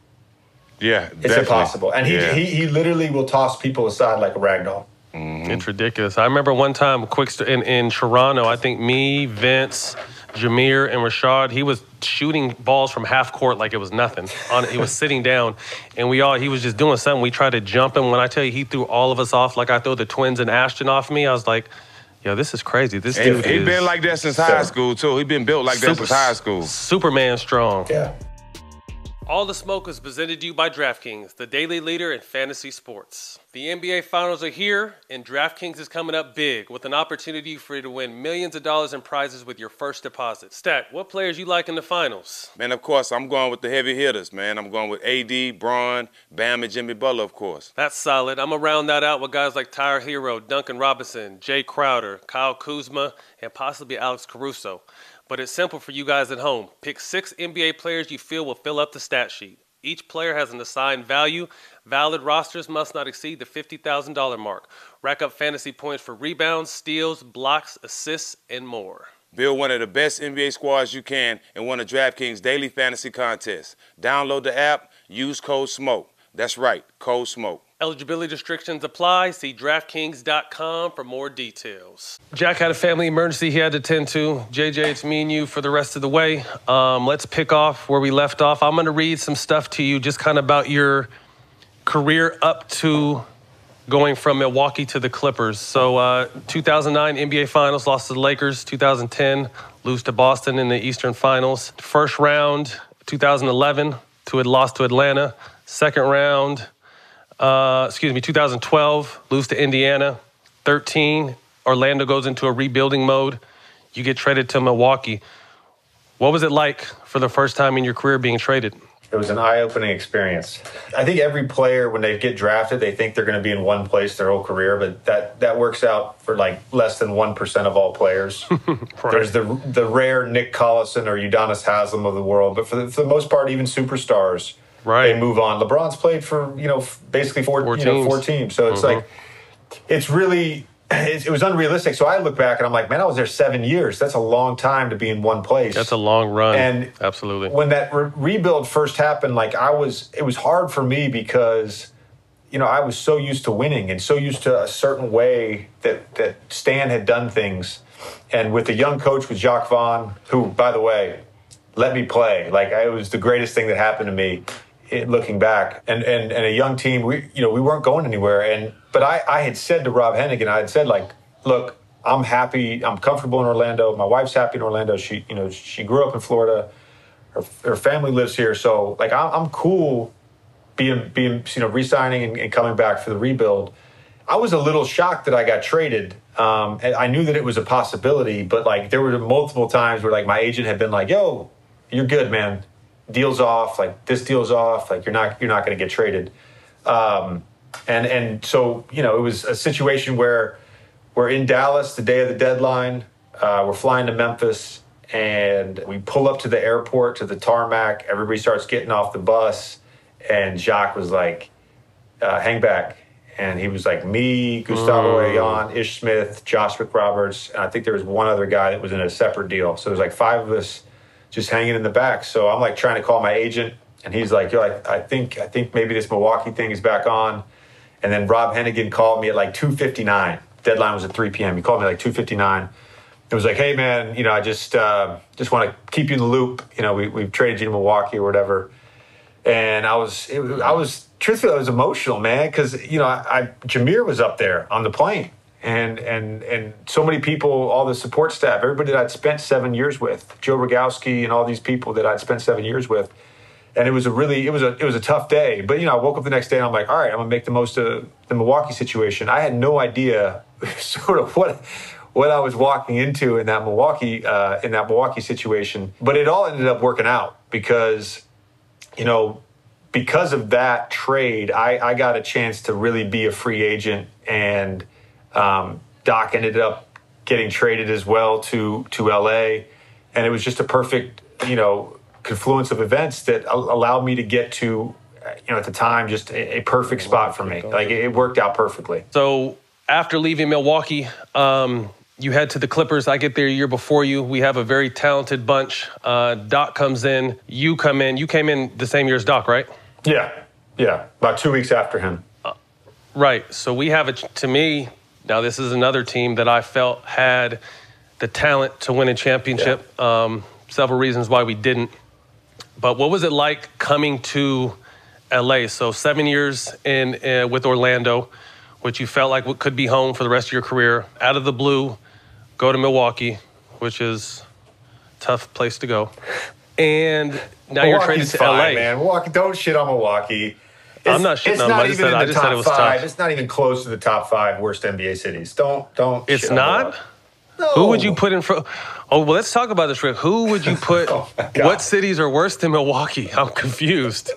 Yeah, it's impossible. And he literally will toss people aside like a rag doll. It's ridiculous. I remember one time, in Toronto, I think me, Vince, Jameer, and Rashad, he was shooting balls from half court like it was nothing. He was sitting down, and he was just doing something. We tried to jump him. When I tell you he threw all of us off like I throw the twins and Ashton off me, I was like, yo, this is crazy. This dude He's been like that since high school, too. He's been built like that since high school. Superman strong. Yeah. All the Smoke is presented to you by DraftKings, the daily leader in fantasy sports. The NBA Finals are here, and DraftKings is coming up big with an opportunity for you to win millions of dollars in prizes with your first deposit. Stak, what players you like in the finals? Man, of course, I'm going with the heavy hitters, man. I'm going with AD, Braun, Bam, and Jimmy Butler, of course. That's solid. I'm going to round that out with guys like Tyler Hero, Duncan Robinson, Jay Crowder, Kyle Kuzma, and possibly Alex Caruso. But it's simple for you guys at home. Pick 6 NBA players you feel will fill up the stat sheet. Each player has an assigned value. Valid rosters must not exceed the $50,000 mark. Rack up fantasy points for rebounds, steals, blocks, assists, and more. Build one of the best NBA squads you can in one of DraftKings' daily fantasy contests. Download the app, use code SMOKE. That's right, code SMOKE. Eligibility restrictions apply. See DraftKings.com for more details. Jack had a family emergency he had to tend to. JJ, it's me and you for the rest of the way. Let's pick off where we left off. I'm going to read some stuff to you just kind of about your career up to going from Milwaukee to the Clippers. So 2009 NBA Finals, lost to the Lakers. 2010, lose to Boston in the Eastern Finals. First round, 2011, lost to Atlanta. Second round, 2012, lose to Indiana. 13, Orlando goes into a rebuilding mode. You get traded to Milwaukee. What was it like for the first time in your career being traded? It was an eye-opening experience. I think every player, when they get drafted, they think they're going to be in one place their whole career, but that works out for like less than 1% of all players. Right. There's the rare Nick Collison or Udonis Haslem of the world, but for the most part, even superstars, they move on. LeBron's played for basically four teams, so it's like it's really. It was unrealistic. So I look back and I'm like, man, I was there 7 years. That's a long time to be in one place. That's a long run. And absolutely. When that rebuild first happened, like it was hard for me because, I was so used to winning and so used to a certain way that Stan had done things. And with the young coach, with Jacques Vaughn, who, by the way, let me play. Like, it was the greatest thing that happened to me. Looking back, and a young team, we weren't going anywhere. But I had said to Rob Hennigan, I had said, like, look, I'm happy, I'm comfortable in Orlando. My wife's happy in Orlando. She grew up in Florida. Her family lives here, so like I'm cool being re-signing and coming back for the rebuild. I was a little shocked that I got traded. And I knew that it was a possibility, but like there were multiple times where like my agent had been like, "Yo, you're good, man. Deal's off, like this deal's off, like you're not going to get traded." And so, it was a situation where we're in Dallas the day of the deadline. We're flying to Memphis and we pull up to the airport, to the tarmac. Everybody starts getting off the bus. And Jacques was like, hang back. And he was like, me, Gustavo Ayon, Ish Smith, Josh McRoberts. And I think there was one other guy that was in a separate deal. So it was like 5 of us just hanging in the back. So I'm like trying to call my agent, and he's like, "Yo, I think maybe this Milwaukee thing is back on." And then Rob Hennigan called me at like 2:59. Deadline was at 3 p.m. He called me like 2:59. It was like, "Hey man, I just want to keep you in the loop. We've traded you to Milwaukee or whatever." And I was truthfully, I was emotional, man, because Jameer was up there on the plane. And so many people, all the support staff, everybody that I'd spent 7 years with, Joe Rogowski and all these people that I'd spent 7 years with. And it was a tough day. But, I woke up the next day and I'm like, all right, I'm going to make the most of the Milwaukee situation. I had no idea sort of what I was walking into in that Milwaukee situation. But it all ended up working out because of that trade, I got a chance to really be a free agent. And Doc ended up getting traded as well to LA, and it was just a perfect confluence of events that allowed me to get to at the time just a perfect spot for me. Like it worked out perfectly. So after leaving Milwaukee, you head to the Clippers. I get there a year before you. We have a very talented bunch. Doc comes in. You come in. You came in the same year as Doc, right? Yeah. About 2 weeks after him. Right. So we have to me. Now, this is another team that I felt had the talent to win a championship. Yeah. Several reasons why we didn't. But what was it like coming to LA? So 7 years with Orlando, which you felt like could be home for the rest of your career. Out of the blue, go to Milwaukee, which is a tough place to go. And now you're traded to LA. Man. Milwaukee, don't shit on Milwaukee. I'm not shitting on them. I just said it was tough. It's not even close to the top 5 worst NBA cities. Don't. It's not? No. Who would you put in front? Oh, well, let's talk about this, Rick. Who would you put? What cities are worse than Milwaukee? I'm confused.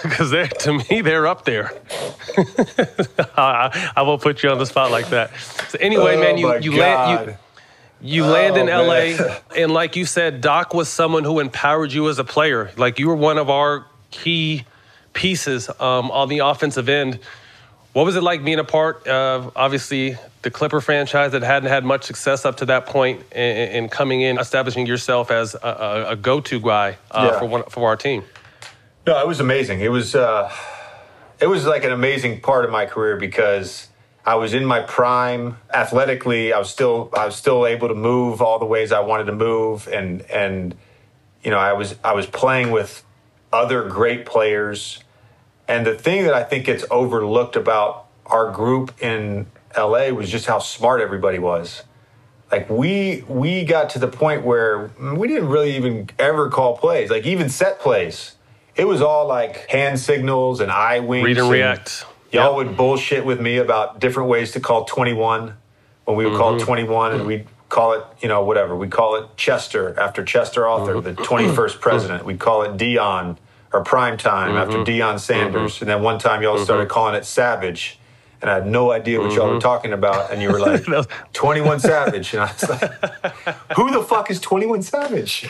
Because to me, they're up there. I won't put you on the spot like that. So anyway, man, you land in LA, and like you said, Doc was someone who empowered you as a player. Like you were one of our key pieces on the offensive end. What was it like being a part of, obviously, the Clipper franchise that hadn't had much success up to that point, and coming in, establishing yourself as a go-to guy for our team? No, it was amazing. It was like an amazing part of my career because I was in my prime athletically. I was still able to move all the ways I wanted to move, and I was playing with other great players. And the thing that I think gets overlooked about our group in LA was just how smart everybody was. Like we got to the point where we didn't really even ever call plays, like even set plays. It was all like hand signals and eye winks. Read and react. Y'all would bullshit with me about different ways to call 21 when we would call 21, and we'd call it, whatever. We'd call it Chester after Chester Arthur, the 21st president. We'd call it Dion or Prime Time after Deion Sanders. And then one time y'all started calling it Savage. And I had no idea what y'all were talking about. And you were like, 21 Savage. And I was like, who the fuck is 21 Savage?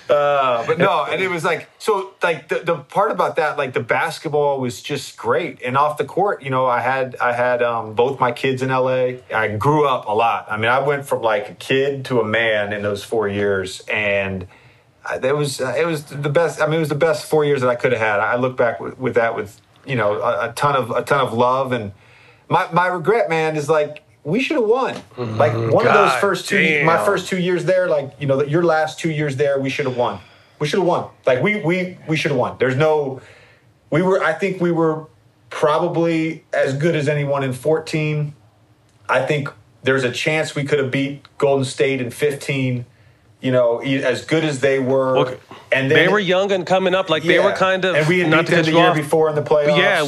But no, and it was like, so like the part about that, like the basketball was just great. And off the court, you know, I had both my kids in LA. I grew up a lot. I mean, I went from like a kid to a man in those 4 years. And it was the best. I mean, it was the best 4 years that I could have had. I look back with that with, you know, a ton of love. And my regret, man, is like, we should have won. Like one of those first two, my first 2 years there, like, you know, your last 2 years there, we should have won. We should have won. Like we should have won. I think we were probably as good as anyone in 14. I think there's a chance we could have beat Golden State in 15. You know, as good as they were. Okay. And then, they were young and coming up, like they were kind of. And we had beat them the year before in the playoffs. Yeah,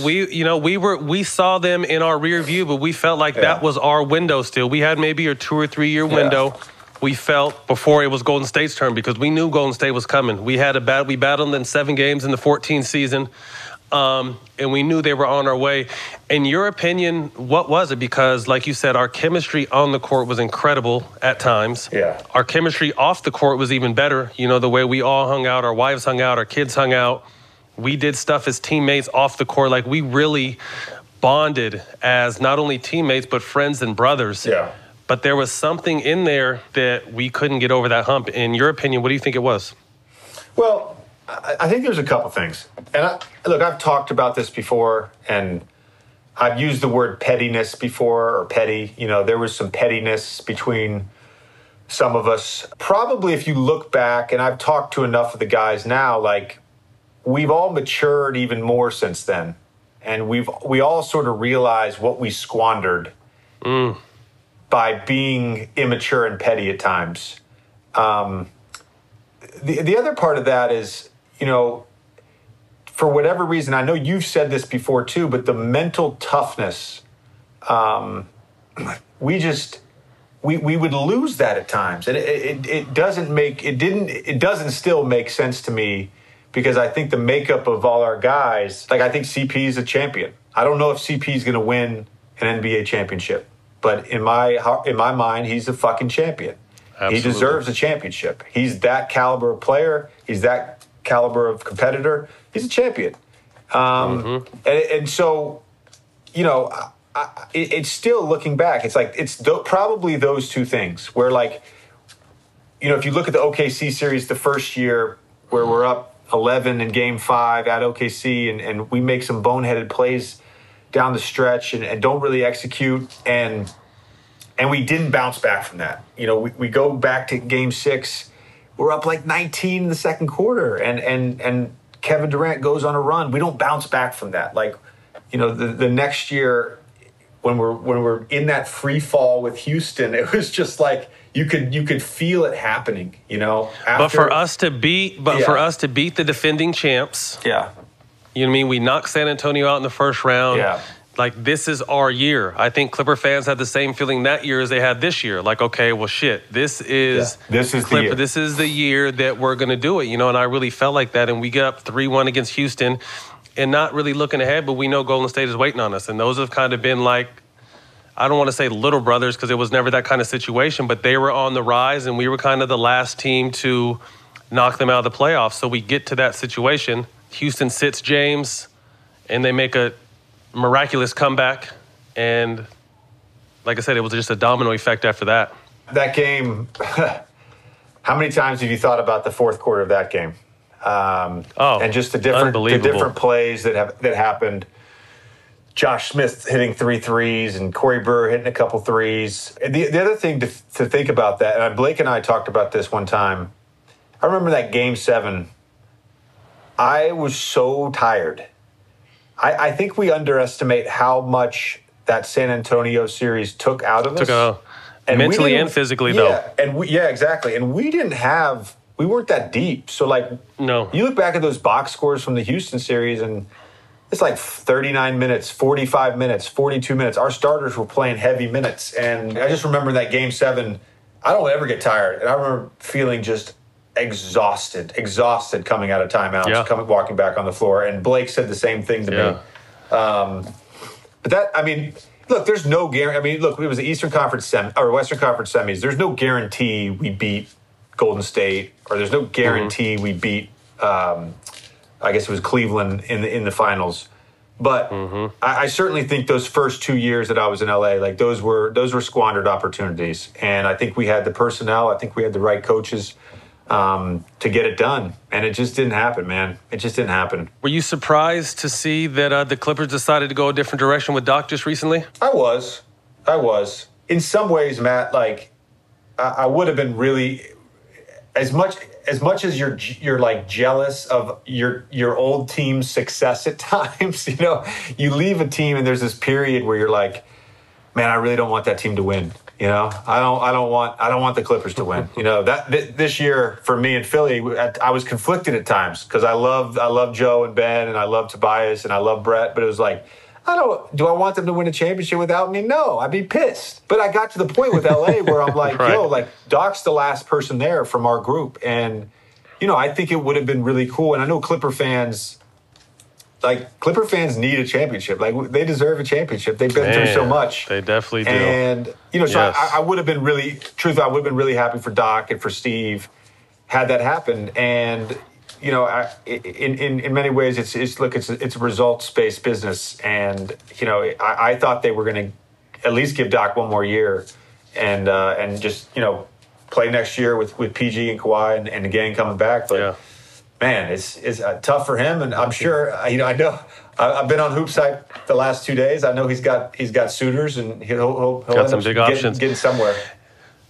we saw them in our rear view, but we felt like that was our window still. We had maybe a 2 or 3 year window. We felt before it was Golden State's turn because we knew Golden State was coming. We battled in 7 games in the 14th season. And we knew they were on our way. In your opinion, what was it? Because, like you said, our chemistry on the court was incredible at times. Yeah. Our chemistry off the court was even better. You know, the way we all hung out, our wives hung out, our kids hung out. We did stuff as teammates off the court. Like, we really bonded as not only teammates, but friends and brothers. Yeah. But there was something in there that we couldn't get over that hump. In your opinion, what do you think it was? Well, I think there's a couple things. And I've talked about this before, and I've used the word pettiness before, or petty. You know, there was some pettiness between some of us. Probably if you look back, and I've talked to enough of the guys now, like, we've all matured even more since then. And we all sort of realized what we squandered by being immature and petty at times. The other part of that is, you know, for whatever reason, I know you've said this before too, but the mental toughness, we would lose that at times. And it doesn't still make sense to me, because I think the makeup of all our guys, like, I think CP is a champion. I don't know if CP is going to win an NBA championship, but in my mind, he's a fucking champion. Absolutely. He deserves a championship. He's that caliber of player. He's that caliber of competitor. He's a champion. And so, you know, it's still, looking back, it's like, probably those two things where, like, you know, if you look at the OKC series the first year where we're up 11 in game 5 at OKC and we make some boneheaded plays down the stretch and don't really execute, and we didn't bounce back from that. You know, we go back to game 6, we're up like 19 in the second quarter, and Kevin Durant goes on a run. We don't bounce back from that. Like, you know, the next year when we're in that free fall with Houston, it was just like you could feel it happening. You know, but for us to beat the defending champs, you know what I mean. We knocked San Antonio out in the first round. Yeah. Like, this is our year. I think Clipper fans had the same feeling that year as they had this year. Like, okay, well, shit, this is the year. This is the year that we're going to do it, you know, and I really felt like that. And we get up 3-1 against Houston and not really looking ahead, but we know Golden State is waiting on us. And those have kind of been like, I don't want to say little brothers because it was never that kind of situation, but they were on the rise and we were kind of the last team to knock them out of the playoffs. So we get to that situation. Houston sits James and they make a miraculous comeback, and like I said, it was just a domino effect after that. That game, how many times have you thought about the fourth quarter of that game? And just the different plays that happened. Josh Smith hitting 3 threes and Corey Brewer hitting a couple threes. And the other thing to think about that, and Blake and I talked about this one time, I remember that game 7. I was so tired. I think we underestimate how much that San Antonio series took out of us. Mentally and physically, though. Exactly. And we weren't that deep. So, like, no. You look back at those box scores from the Houston series, and it's like 39 minutes, 45 minutes, 42 minutes. Our starters were playing heavy minutes. And I just remember that game 7, I don't ever get tired. And I remember feeling just exhausted coming out of timeouts, walking back on the floor. And Blake said the same thing to me. But that, I mean, look, there's no guarantee. I mean, look, it was the Eastern Conference or Western Conference semis. There's no guarantee we beat Golden State, or there's no guarantee we beat, I guess it was Cleveland in the finals. But I certainly think those first 2 years that I was in LA, like those were squandered opportunities. And I think we had the personnel. I think we had the right coaches to get it done. And it just didn't happen, man. It just didn't happen. Were you surprised to see that the Clippers decided to go a different direction with Doc just recently? I was. In some ways, Matt, like I would have been really, as much as you're like jealous of your old team's success at times, you know, you leave a team and there's this period where you're like, man, I really don't want that team to win. You know, I don't want the Clippers to win. You know, this year for me in Philly, I was conflicted at times because I love Joe and Ben, and I love Tobias, and I love Brett, but it was like, do I want them to win a championship without me? No, I'd be pissed. But I got to the point with LA where I'm like, right. Yo, like Doc's the last person there from our group, and you know, I think it would have been really cool. And I know Clipper fans need a championship. Like, they deserve a championship. They've been through so much. They definitely do. And, you know, so yes. I would have been really happy for Doc and for Steve had that happen. And, you know, in many ways, it's a results-based business. And, you know, I thought they were going to at least give Doc one more year and just, you know, play next year with PG and Kawhi and the gang coming back. But, man, it's tough for him, and I'm sure, you know, I know I've been on Hoop Site the last 2 days. I know he's got suitors, and he'll got some big options getting somewhere.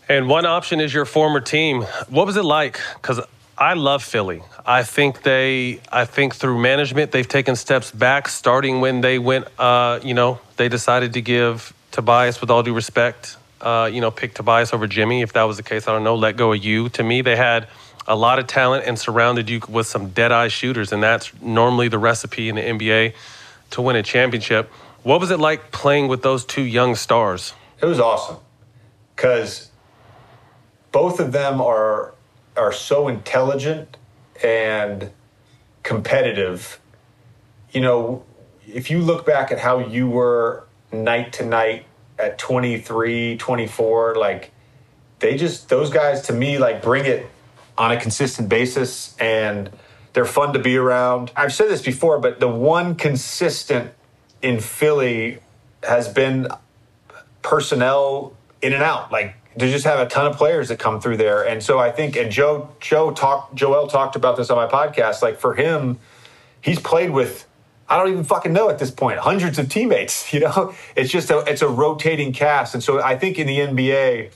And one option is your former team. What was it like? Because I love Philly. I think through management they've taken steps back, starting when they went. You know, they decided to give Tobias, with all due respect, you know, pick Tobias over Jimmy. If that was the case, I don't know. Let go of you. To me, they had a lot of talent and surrounded you with some dead-eye shooters, and that's normally the recipe in the NBA to win a championship. What was it like playing with those two young stars? It was awesome because both of them are so intelligent and competitive. You know, if you look back at how you were night to night at 23, 24, like those guys to me, like, bring it on a consistent basis, and they're fun to be around. I've said this before, but the one consistent in Philly has been personnel in and out. Like, they just have a ton of players that come through there. And so I think, and Joel talked about this on my podcast, like, for him, he's played with, I don't even fucking know at this point, hundreds of teammates, you know? It's just it's a rotating cast. And so I think in the NBA,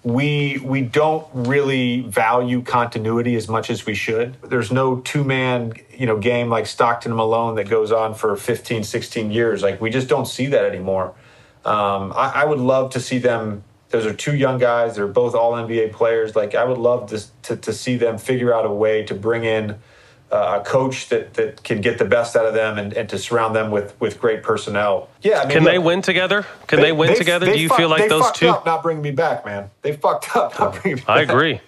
we don't really value continuity as much as we should. There's no two-man, you know, game like Stockton and Malone that goes on for 15, 16 years. Like, we just don't see that anymore. I would love to see them. Those are two young guys. They're both all-NBA players. Like, I would love to see them figure out a way to bring in a coach that can get the best out of them and to surround them with great personnel. Yeah, I mean, can they win together? Can they win together? Do you feel like those two? They fucked up not bringing me back, man. They fucked up not bringing me back. I agree.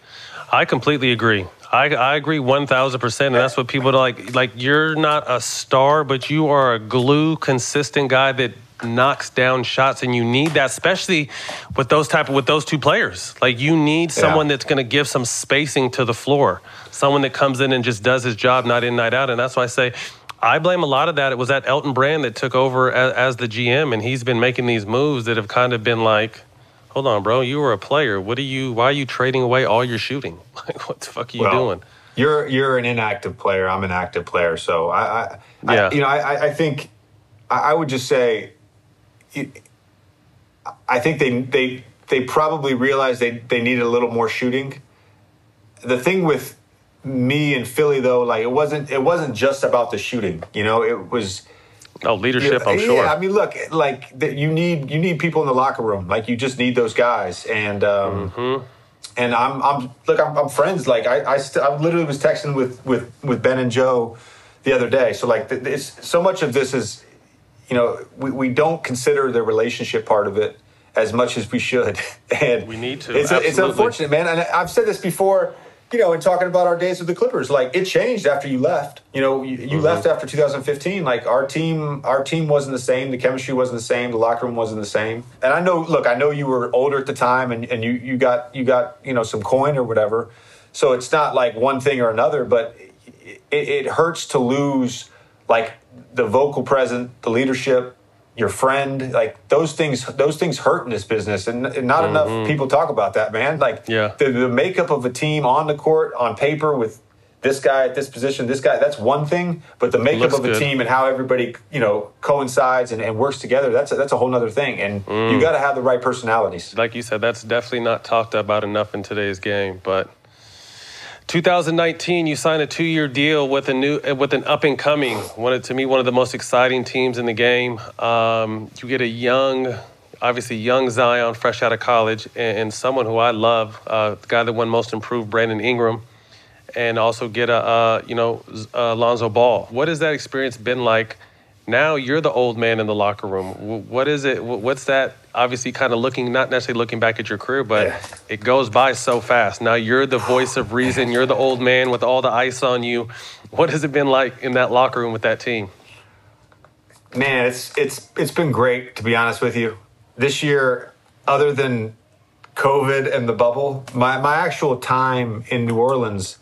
I completely agree. I agree 1,000%, and that's what people like. Like, you're not a star, but you are a glue, consistent guy that knocks down shots, and you need that, especially with those two players. Like, you need someone that's going to give some spacing to the floor, someone that comes in and just does his job night in, night out. And that's why I say I blame a lot of that. It was that Elton Brand that took over as the GM, and he's been making these moves that have kind of been like, hold on, bro, you were a player. Why are you trading away all your shooting? Like, what the fuck are you doing? You're an inactive player. I'm an active player. So I think I would just say, I think they probably realized they needed a little more shooting. The thing with me and Philly, though, like, it wasn't just about the shooting. You know, it was leadership. I'm sure. Yeah, I mean, look, like, you need people in the locker room. Like, you just need those guys. And and I'm friends. Like, I literally was texting with Ben and Joe the other day. So, like, so much of this is, you know, we don't consider the relationship part of it as much as we should. And we need to. It's unfortunate, man. And I've said this before. and talking about our days with the Clippers, like it changed after you left. You left after 2015. Like our team wasn't the same. The chemistry wasn't the same. The locker room wasn't the same. And I know you were older at the time, and you got some coin or whatever. So it's not like one thing or another, but it hurts to lose like the vocal presence, the leadership, your friend, like those things hurt in this business, and not enough people talk about that, man. Like the makeup of a team on the court, on paper, with this guy at this position, this guy, that's one thing, but the makeup of a team and how everybody, coincides and works together, that's a whole nother thing. And you got to have the right personalities. Like you said, that's definitely not talked about enough in today's game, but 2019, you signed a 2-year deal with an up-and-coming, one of the most exciting teams in the game. You get a young Zion, fresh out of college, and someone who I love, the guy that won Most Improved, Brandon Ingram, and also get Lonzo Ball. What has that experience been like? Now you're the old man in the locker room. What is it? What's that? Obviously, kind of not necessarily looking back at your career, but it goes by so fast. Now you're the voice of reason. You're the old man with all the ice on you. What has it been like in that locker room with that team? Man, it's been great, to be honest with you. This year, other than COVID and the bubble, my actual time in New Orleans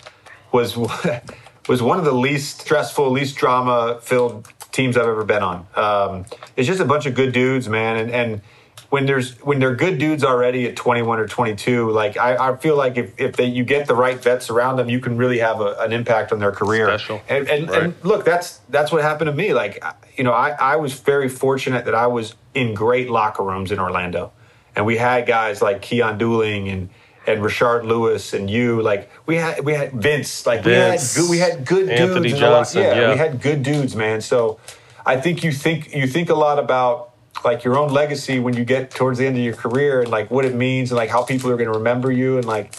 was one of the least stressful, least drama-filled teams I've ever been on. It's just a bunch of good dudes, man. And when they're good dudes already at 21 or 22, like I feel like if you get the right vets around them, you can really have an impact on their career. Special. And look, that's what happened to me. Like, I was very fortunate that I was in great locker rooms in Orlando, and we had guys like Keon Dooling and Rashard Lewis and you. Like we had Vince. Like we had good Anthony dudes. Johnson. We had good dudes, man. So I think you think a lot about like your own legacy when you get towards the end of your career, and like what it means, and like how people are going to remember you. And like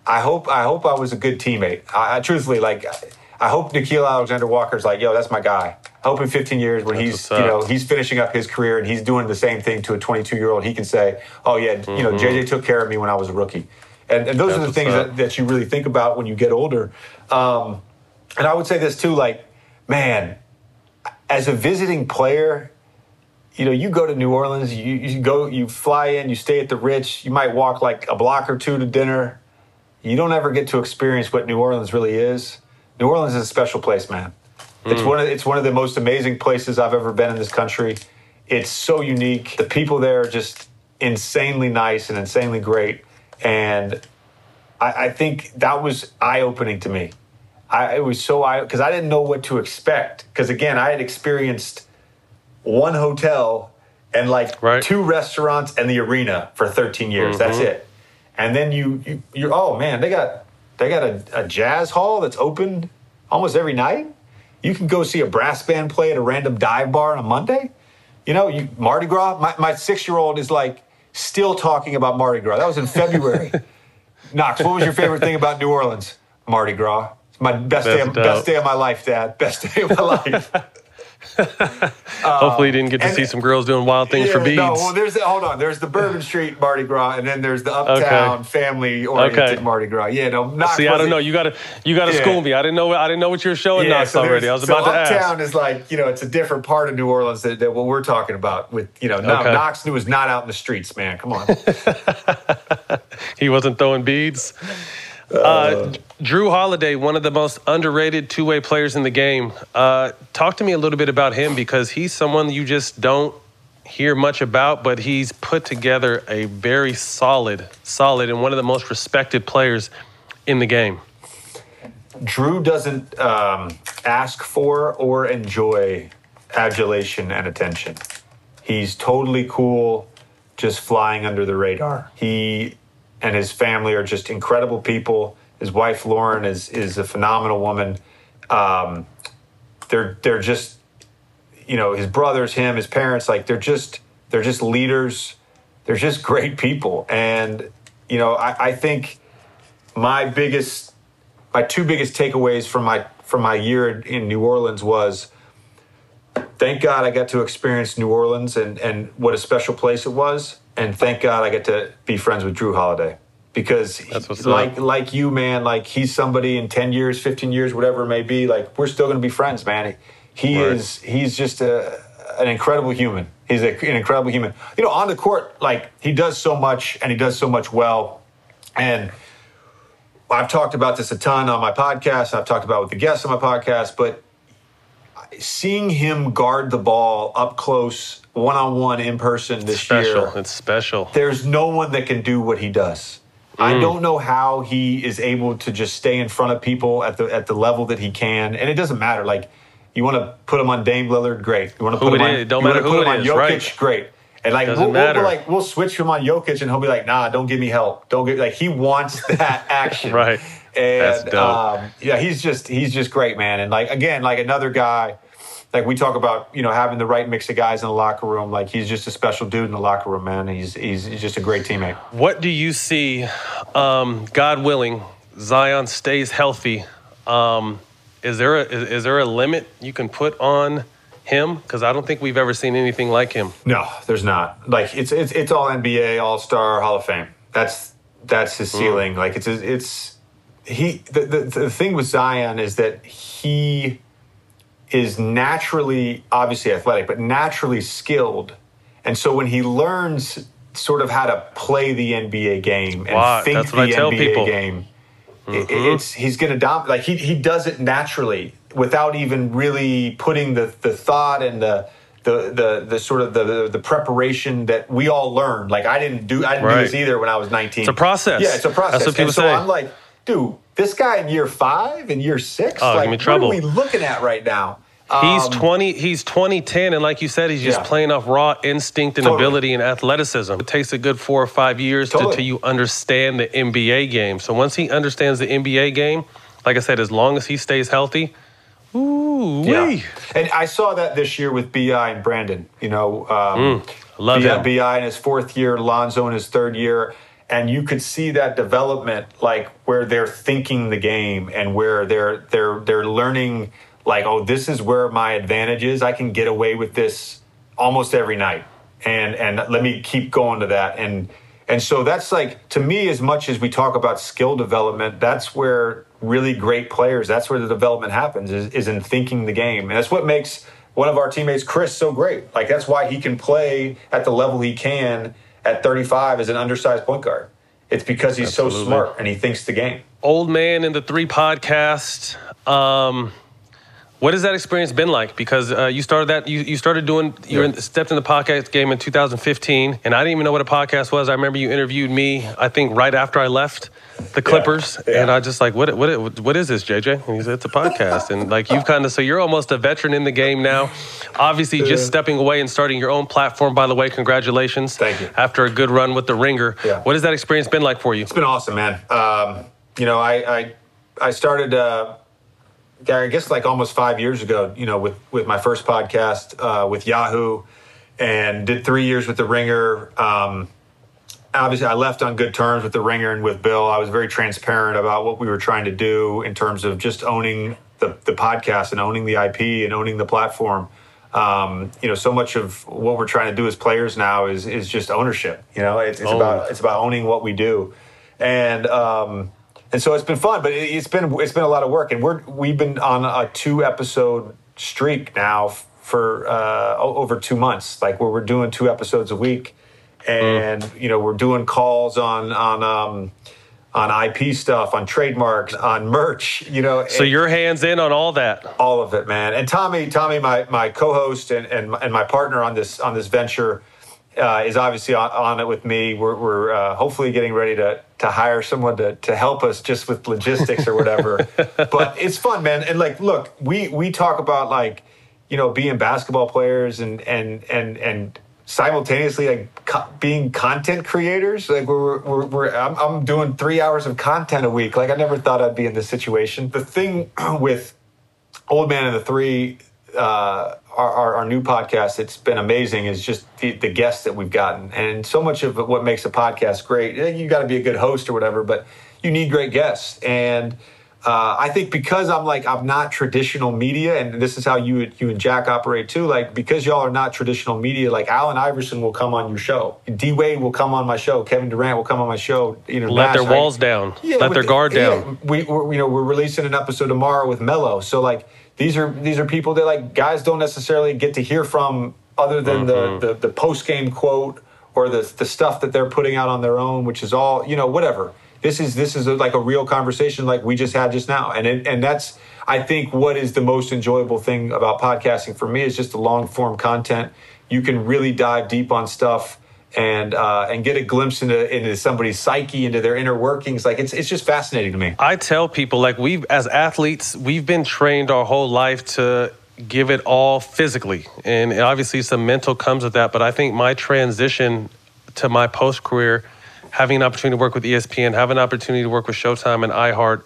I hope I was a good teammate. I truthfully, like, I hope Nickeil Alexander-Walker's like, yo, that's my guy. I hope in 15 years when he's finishing up his career and he's doing the same thing to a 22-year-old, he can say, oh yeah, JJ took care of me when I was a rookie. And those are the things that you really think about when you get older. And I would say this too, like, man, as a visiting player, you go to New Orleans, you fly in, you stay at the Ritz, you might walk like a block or two to dinner. You don't ever get to experience what New Orleans really is. New Orleans is a special place, man. It's one of the most amazing places I've ever been in this country. It's so unique. The people there are just insanely nice and insanely great. And I think that was eye-opening to me. It was so because I didn't know what to expect. Because again, I had experienced one hotel and like 2 restaurants and the arena for 13 years. That's it. And then you're oh man, they got a jazz hall that's open almost every night. You can go see a brass band play at a random dive bar on a Monday. Mardi Gras. My 6-year-old is like still talking about Mardi Gras. That was in February. Knox, what was your favorite thing about New Orleans? Mardi Gras. It's my best day of my life, Dad. Best day of my life. Hopefully you didn't get to see some girls doing wild things for beads. No, well, there's the Bourbon Street Mardi Gras, and then there's the uptown family-oriented Mardi Gras. Yeah, no, Knox. See, I don't know. You gotta school me. I didn't know what you were showing Knox already. I was about to ask. Uptown is like, it's a different part of New Orleans than what we're talking about. With Knox was not out in the streets, man. Come on. He wasn't throwing beads. Jrue Holiday, one of the most underrated two-way players in the game. Talk to me a little bit about him, because he's someone you just don't hear much about, but he's put together a very solid, and one of the most respected players in the game. Jrue doesn't ask for or enjoy adulation and attention. He's totally cool, just flying under the radar. He and his family are just incredible people. His wife, Lauren, is a phenomenal woman. They're just, his brothers, his parents, like they're just leaders. They're just great people. And, I think my 2 biggest takeaways from my year in New Orleans was, thank God I got to experience New Orleans and what a special place it was. And thank God I get to be friends with Jrue Holiday, because like you, man, like he's somebody in 10 years, 15 years, whatever it may be, like we're still going to be friends, man. He's just an incredible human. He's an incredible human. You know, on the court, like he does so much and he does so much well. And I've talked about this a ton on my podcast. I've talked about it with the guests on my podcast, but seeing him guard the ball up close, one-on-one in person this year. It's special. There's no one that can do what he does. I don't know how he is able to just stay in front of people at the level that he can. And it doesn't matter. Like, you want to put him on Dame Lillard, great. You want to put him on, don't matter who it is, Jokic, right? Great. And like we'll switch him on Jokic, and he'll be like, "Nah, don't give me help. Don't give." Like he wants that action, right? And that's dope. he's just great, man. And like again, like another guy, like we talk about, you know, having the right mix of guys in the locker room. Like he's just a special dude in the locker room, man. He's just a great teammate. What do you see? God willing, Zion stays healthy. Is there a limit you can put on him? Because I don't think we've ever seen anything like him. No, there's not. Like it's all NBA, All-Star, Hall of Fame. That's his ceiling. Like the thing with Zion is that he is naturally, obviously athletic, but naturally skilled. And so when he learns sort of how to play the NBA game and think the NBA game, he's going to dominate. Like he does it naturally without even really putting the thought and the sort of the preparation that we all learned. Like I didn't do this either when I was 19. It's a process. Yeah, it's a process. That's what people say. So I'm like, dude, this guy in year 5 and year 6, like give me trouble. What are we looking at right now? He's 2010, and like you said, he's just playing off raw instinct and ability and athleticism. It takes a good 4 or 5 years until you understand the NBA game. So once he understands the NBA game, like I said, as long as he stays healthy, wee. And I saw that this year with B.I. and Brandon. You know, love him. B.I. in his 4th year, Lonzo in his 3rd year. And you could see that development, like where they're thinking the game and where they're learning. Like, oh, this is where my advantage is. I can get away with this almost every night, and let me keep going to that. And so that's like, to me, as much as we talk about skill development, that's where really great players, that's where the development happens, is in thinking the game. And that's what makes one of our teammates, Chris, so great. Like, that's why he can play at the level he can at 35 as an undersized point guard. It's because he's so smart and he thinks the game. Old Man in the 3 podcast. What has that experience been like? Because you started that, you started doing, stepped in the podcast game in 2015, and I didn't even know what a podcast was. I remember you interviewed me, I think, right after I left the Clippers, and I just like, what is this, JJ? And he said, it's a podcast. And like, you've kind of, so you're almost a veteran in the game now. Obviously, just stepping away and starting your own platform, by the way, congratulations. Thank you. After a good run with The Ringer. Yeah. What has that experience been like for you? It's been awesome, man. You know, I started... I guess like almost 5 years ago, you know, with my first podcast with Yahoo, and did 3 years with The Ringer. Obviously, I left on good terms with The Ringer and with Bill. I was very transparent about what we were trying to do in terms of just owning the podcast and owning the IP and owning the platform. You know, so much of what we're trying to do as players now is just ownership. You know, it's about owning what we do, and so it's been fun, but it's been a lot of work, and we've been on a 2-episode streak now for over 2 months, like where we're doing 2 episodes a week, and you know, we're doing calls on IP stuff, on trademarks, on merch, you know. So you're hands in on all that, all of it, man. And Tommy, my co-host and my partner on this venture. Is obviously on it with me. We're hopefully getting ready to hire someone to help us just with logistics or whatever. But it's fun, man. And like, look, we talk about like, you know, being basketball players and simultaneously like being content creators. Like I'm doing 3 hours of content a week. Like I never thought I'd be in this situation. The thing with Old Man and the 3. Our new podcast, it's been amazing, is just the guests that we've gotten. And so much of what makes a podcast great, you got to be a good host or whatever, but you need great guests. And I think because I'm not traditional media, and this is how you and Jack operate too. Like, because y'all are not traditional media, like Allen Iverson will come on your show, D Wade will come on my show, Kevin Durant will come on my show. Let their walls down, let their guard down. We're releasing an episode tomorrow with Melo, so like these are people that like guys don't necessarily get to hear from other than the post game quote or the stuff that they're putting out on their own, which is all whatever. This is like a real conversation like we just had just now. And that's, I think, what is the most enjoyable thing about podcasting for me is just the long form content. You can really dive deep on stuff and get a glimpse into somebody's psyche, into their inner workings. Like it's just fascinating to me. I tell people, like, as athletes, we've been trained our whole life to give it all physically. And obviously some mental comes with that. But I think my transition to my post career, having an opportunity to work with ESPN, having an opportunity to work with Showtime and iHeart,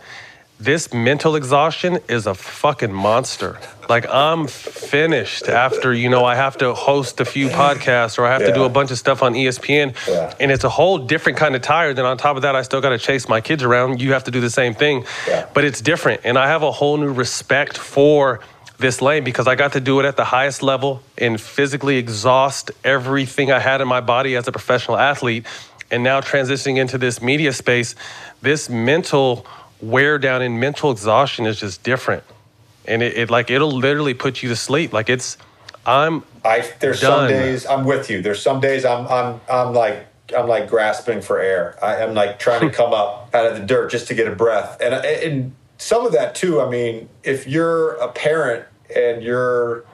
this mental exhaustion is a fucking monster. Like, I'm finished after, I have to host a few podcasts or I have to do a bunch of stuff on ESPN. Yeah. And it's a whole different kind of tired. And on top of that, I still got to chase my kids around. You have to do the same thing. Yeah. But it's different. And I have a whole new respect for this lane because I got to do it at the highest level and physically exhaust everything I had in my body as a professional athlete. And now transitioning into this media space, this mental wear down and mental exhaustion is just different. And it'll literally put you to sleep. Like there's done. Some days I'm with you. There's some days I'm like grasping for air. I'm like trying to come up out of the dirt just to get a breath. And some of that too, I mean, if you're a parent and you're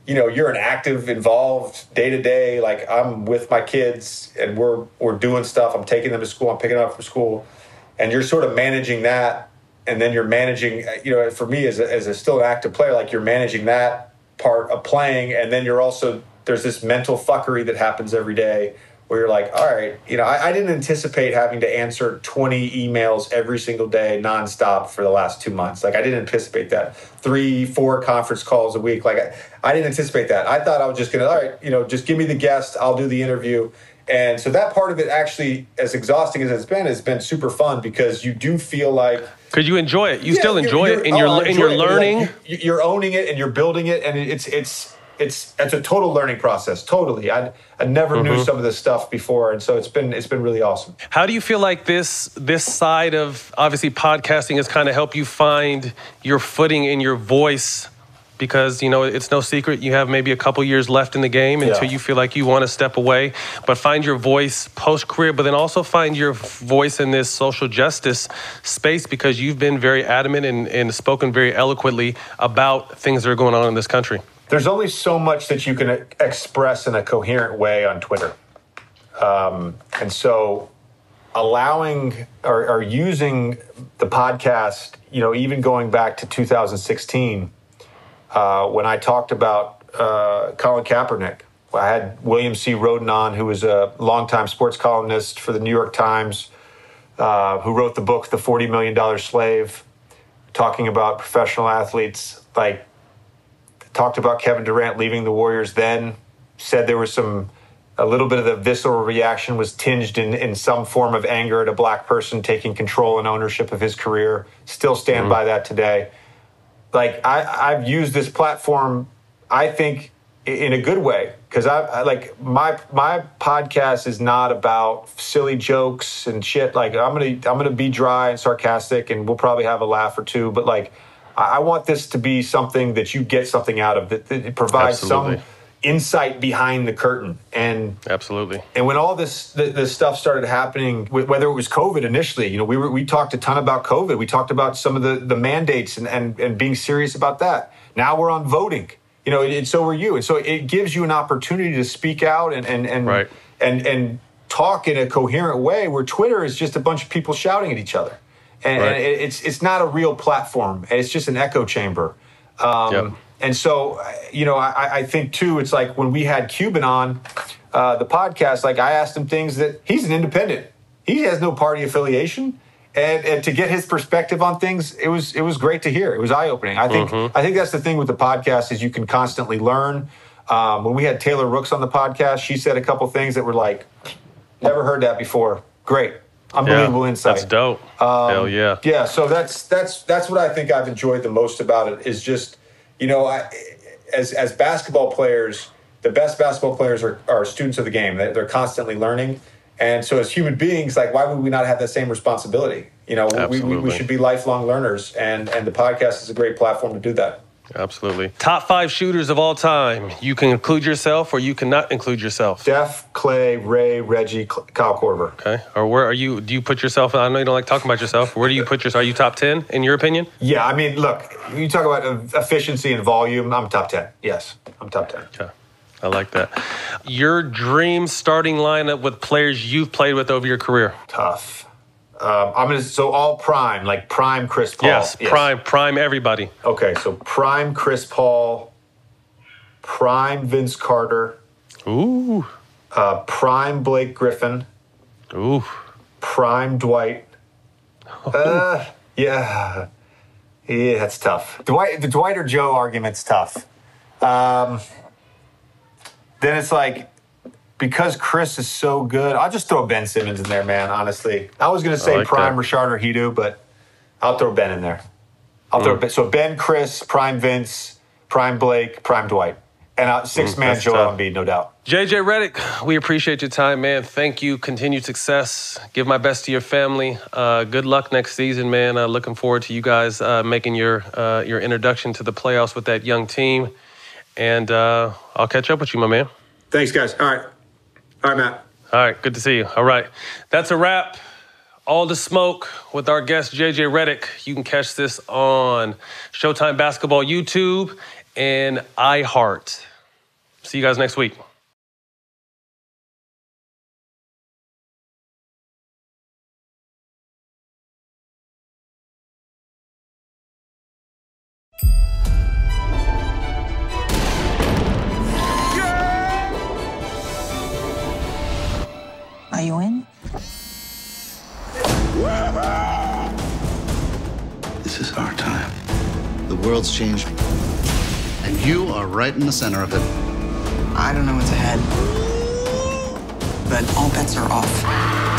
an active, involved day to day. Like I'm with my kids and we're doing stuff. I'm taking them to school. I'm picking them up from school, and you're sort of managing that. And then you're managing. For me as a still an active player, like you're managing that part of playing, and then there's this mental fuckery that happens every day where you're like, all right, I didn't anticipate having to answer 20 emails every single day nonstop for the last 2 months. Like I didn't anticipate that. 3-4 conference calls a week. Like I didn't anticipate that. I thought I was just going to, all right, just give me the guest. I'll do the interview. And so that part of it actually, as exhausting as it's been, has been super fun because you do feel like, because you enjoy it. You still enjoy it, and you're learning. You're owning it and you're building it, and it's a total learning process. Totally, I never knew some of this stuff before, and so it's been really awesome. How do you feel like this side of obviously podcasting has kind of helped you find your footing in your voice? Because it's no secret you have maybe a couple years left in the game until you feel like you want to step away, but find your voice post career, but then also find your voice in this social justice space because you've been very adamant and spoken very eloquently about things that are going on in this country. There's only so much that you can express in a coherent way on Twitter. And so allowing or using the podcast, even going back to 2016, when I talked about Colin Kaepernick, I had William C. Roden on, who was a longtime sports columnist for the New York Times, who wrote the book, The $40 Million Slave, talking about professional athletes, like, talked about Kevin Durant leaving the Warriors then, said there was a little bit of the visceral reaction was tinged in some form of anger at a black person taking control and ownership of his career. Still stand by that today. Like, I've used this platform, I think, in a good way, because I like my podcast is not about silly jokes and shit. Like, I'm gonna be dry and sarcastic, and we'll probably have a laugh or two, but like, I want this to be something that you get something out of, that it provides some insight behind the curtain. And absolutely. And when all this stuff started happening, whether it was COVID initially, we talked a ton about COVID. We talked about some of the mandates and being serious about that. Now we're on voting, and so are you. And so it gives you an opportunity to speak out and talk in a coherent way, where Twitter is just a bunch of people shouting at each other. And it's not a real platform. It's just an echo chamber. And so, I think, too, it's like when we had Cuban on the podcast, like I asked him things that he's an independent. He has no party affiliation. And to get his perspective on things, it was great to hear. It was eye-opening. I think that's the thing with the podcast is you can constantly learn. When we had Taylor Rooks on the podcast, she said a couple things that were like, never heard that before. Great. Unbelievable insight. That's dope. Hell yeah. Yeah, so that's what I think I've enjoyed the most about it is just, as basketball players, the best basketball players are students of the game. They're constantly learning. And so as human beings, like, why would we not have that same responsibility? We should be lifelong learners, and the podcast is a great platform to do that. Absolutely. Top 5 shooters of all time. You can include yourself or you cannot include yourself. Steph, Clay, Ray, Reggie, Kyle Korver. Okay. Or where are you? Do you put yourself? I know you don't like talking about yourself. Where do you put yourself? Are you top 10 in your opinion? Yeah, I mean, look, you talk about efficiency and volume. I'm top 10. Yes, I'm top 10. Okay. I like that. Your dream starting lineup with players you've played with over your career? Tough. So all prime, like prime Chris Paul. Yes, prime everybody. Okay, so prime Chris Paul, prime Vince Carter. Ooh. Prime Blake Griffin. Ooh. Prime Dwight. Yeah, that's tough. The Dwight or Joe argument's tough. Then it's like, because Chris is so good, I'll just throw Ben Simmons in there, man, honestly. I was going to say prime Rashard or Hedo, but I'll throw Ben in there. So Ben, Chris, prime Vince, prime Blake, prime Dwight. And six-man Joel Embiid, no doubt. JJ Redick, we appreciate your time, man. Thank you. Continued success. Give my best to your family. Good luck next season, man. Looking forward to you guys making your introduction to the playoffs with that young team. And I'll catch up with you, my man. Thanks, guys. All right, Matt. All right, good to see you. All right, that's a wrap. All the smoke with our guest, JJ Redick. You can catch this on Showtime Basketball YouTube and iHeart. See you guys next week. Are you in? This is our time. The world's changed, and you are right in the center of it. I don't know what's ahead, but all bets are off.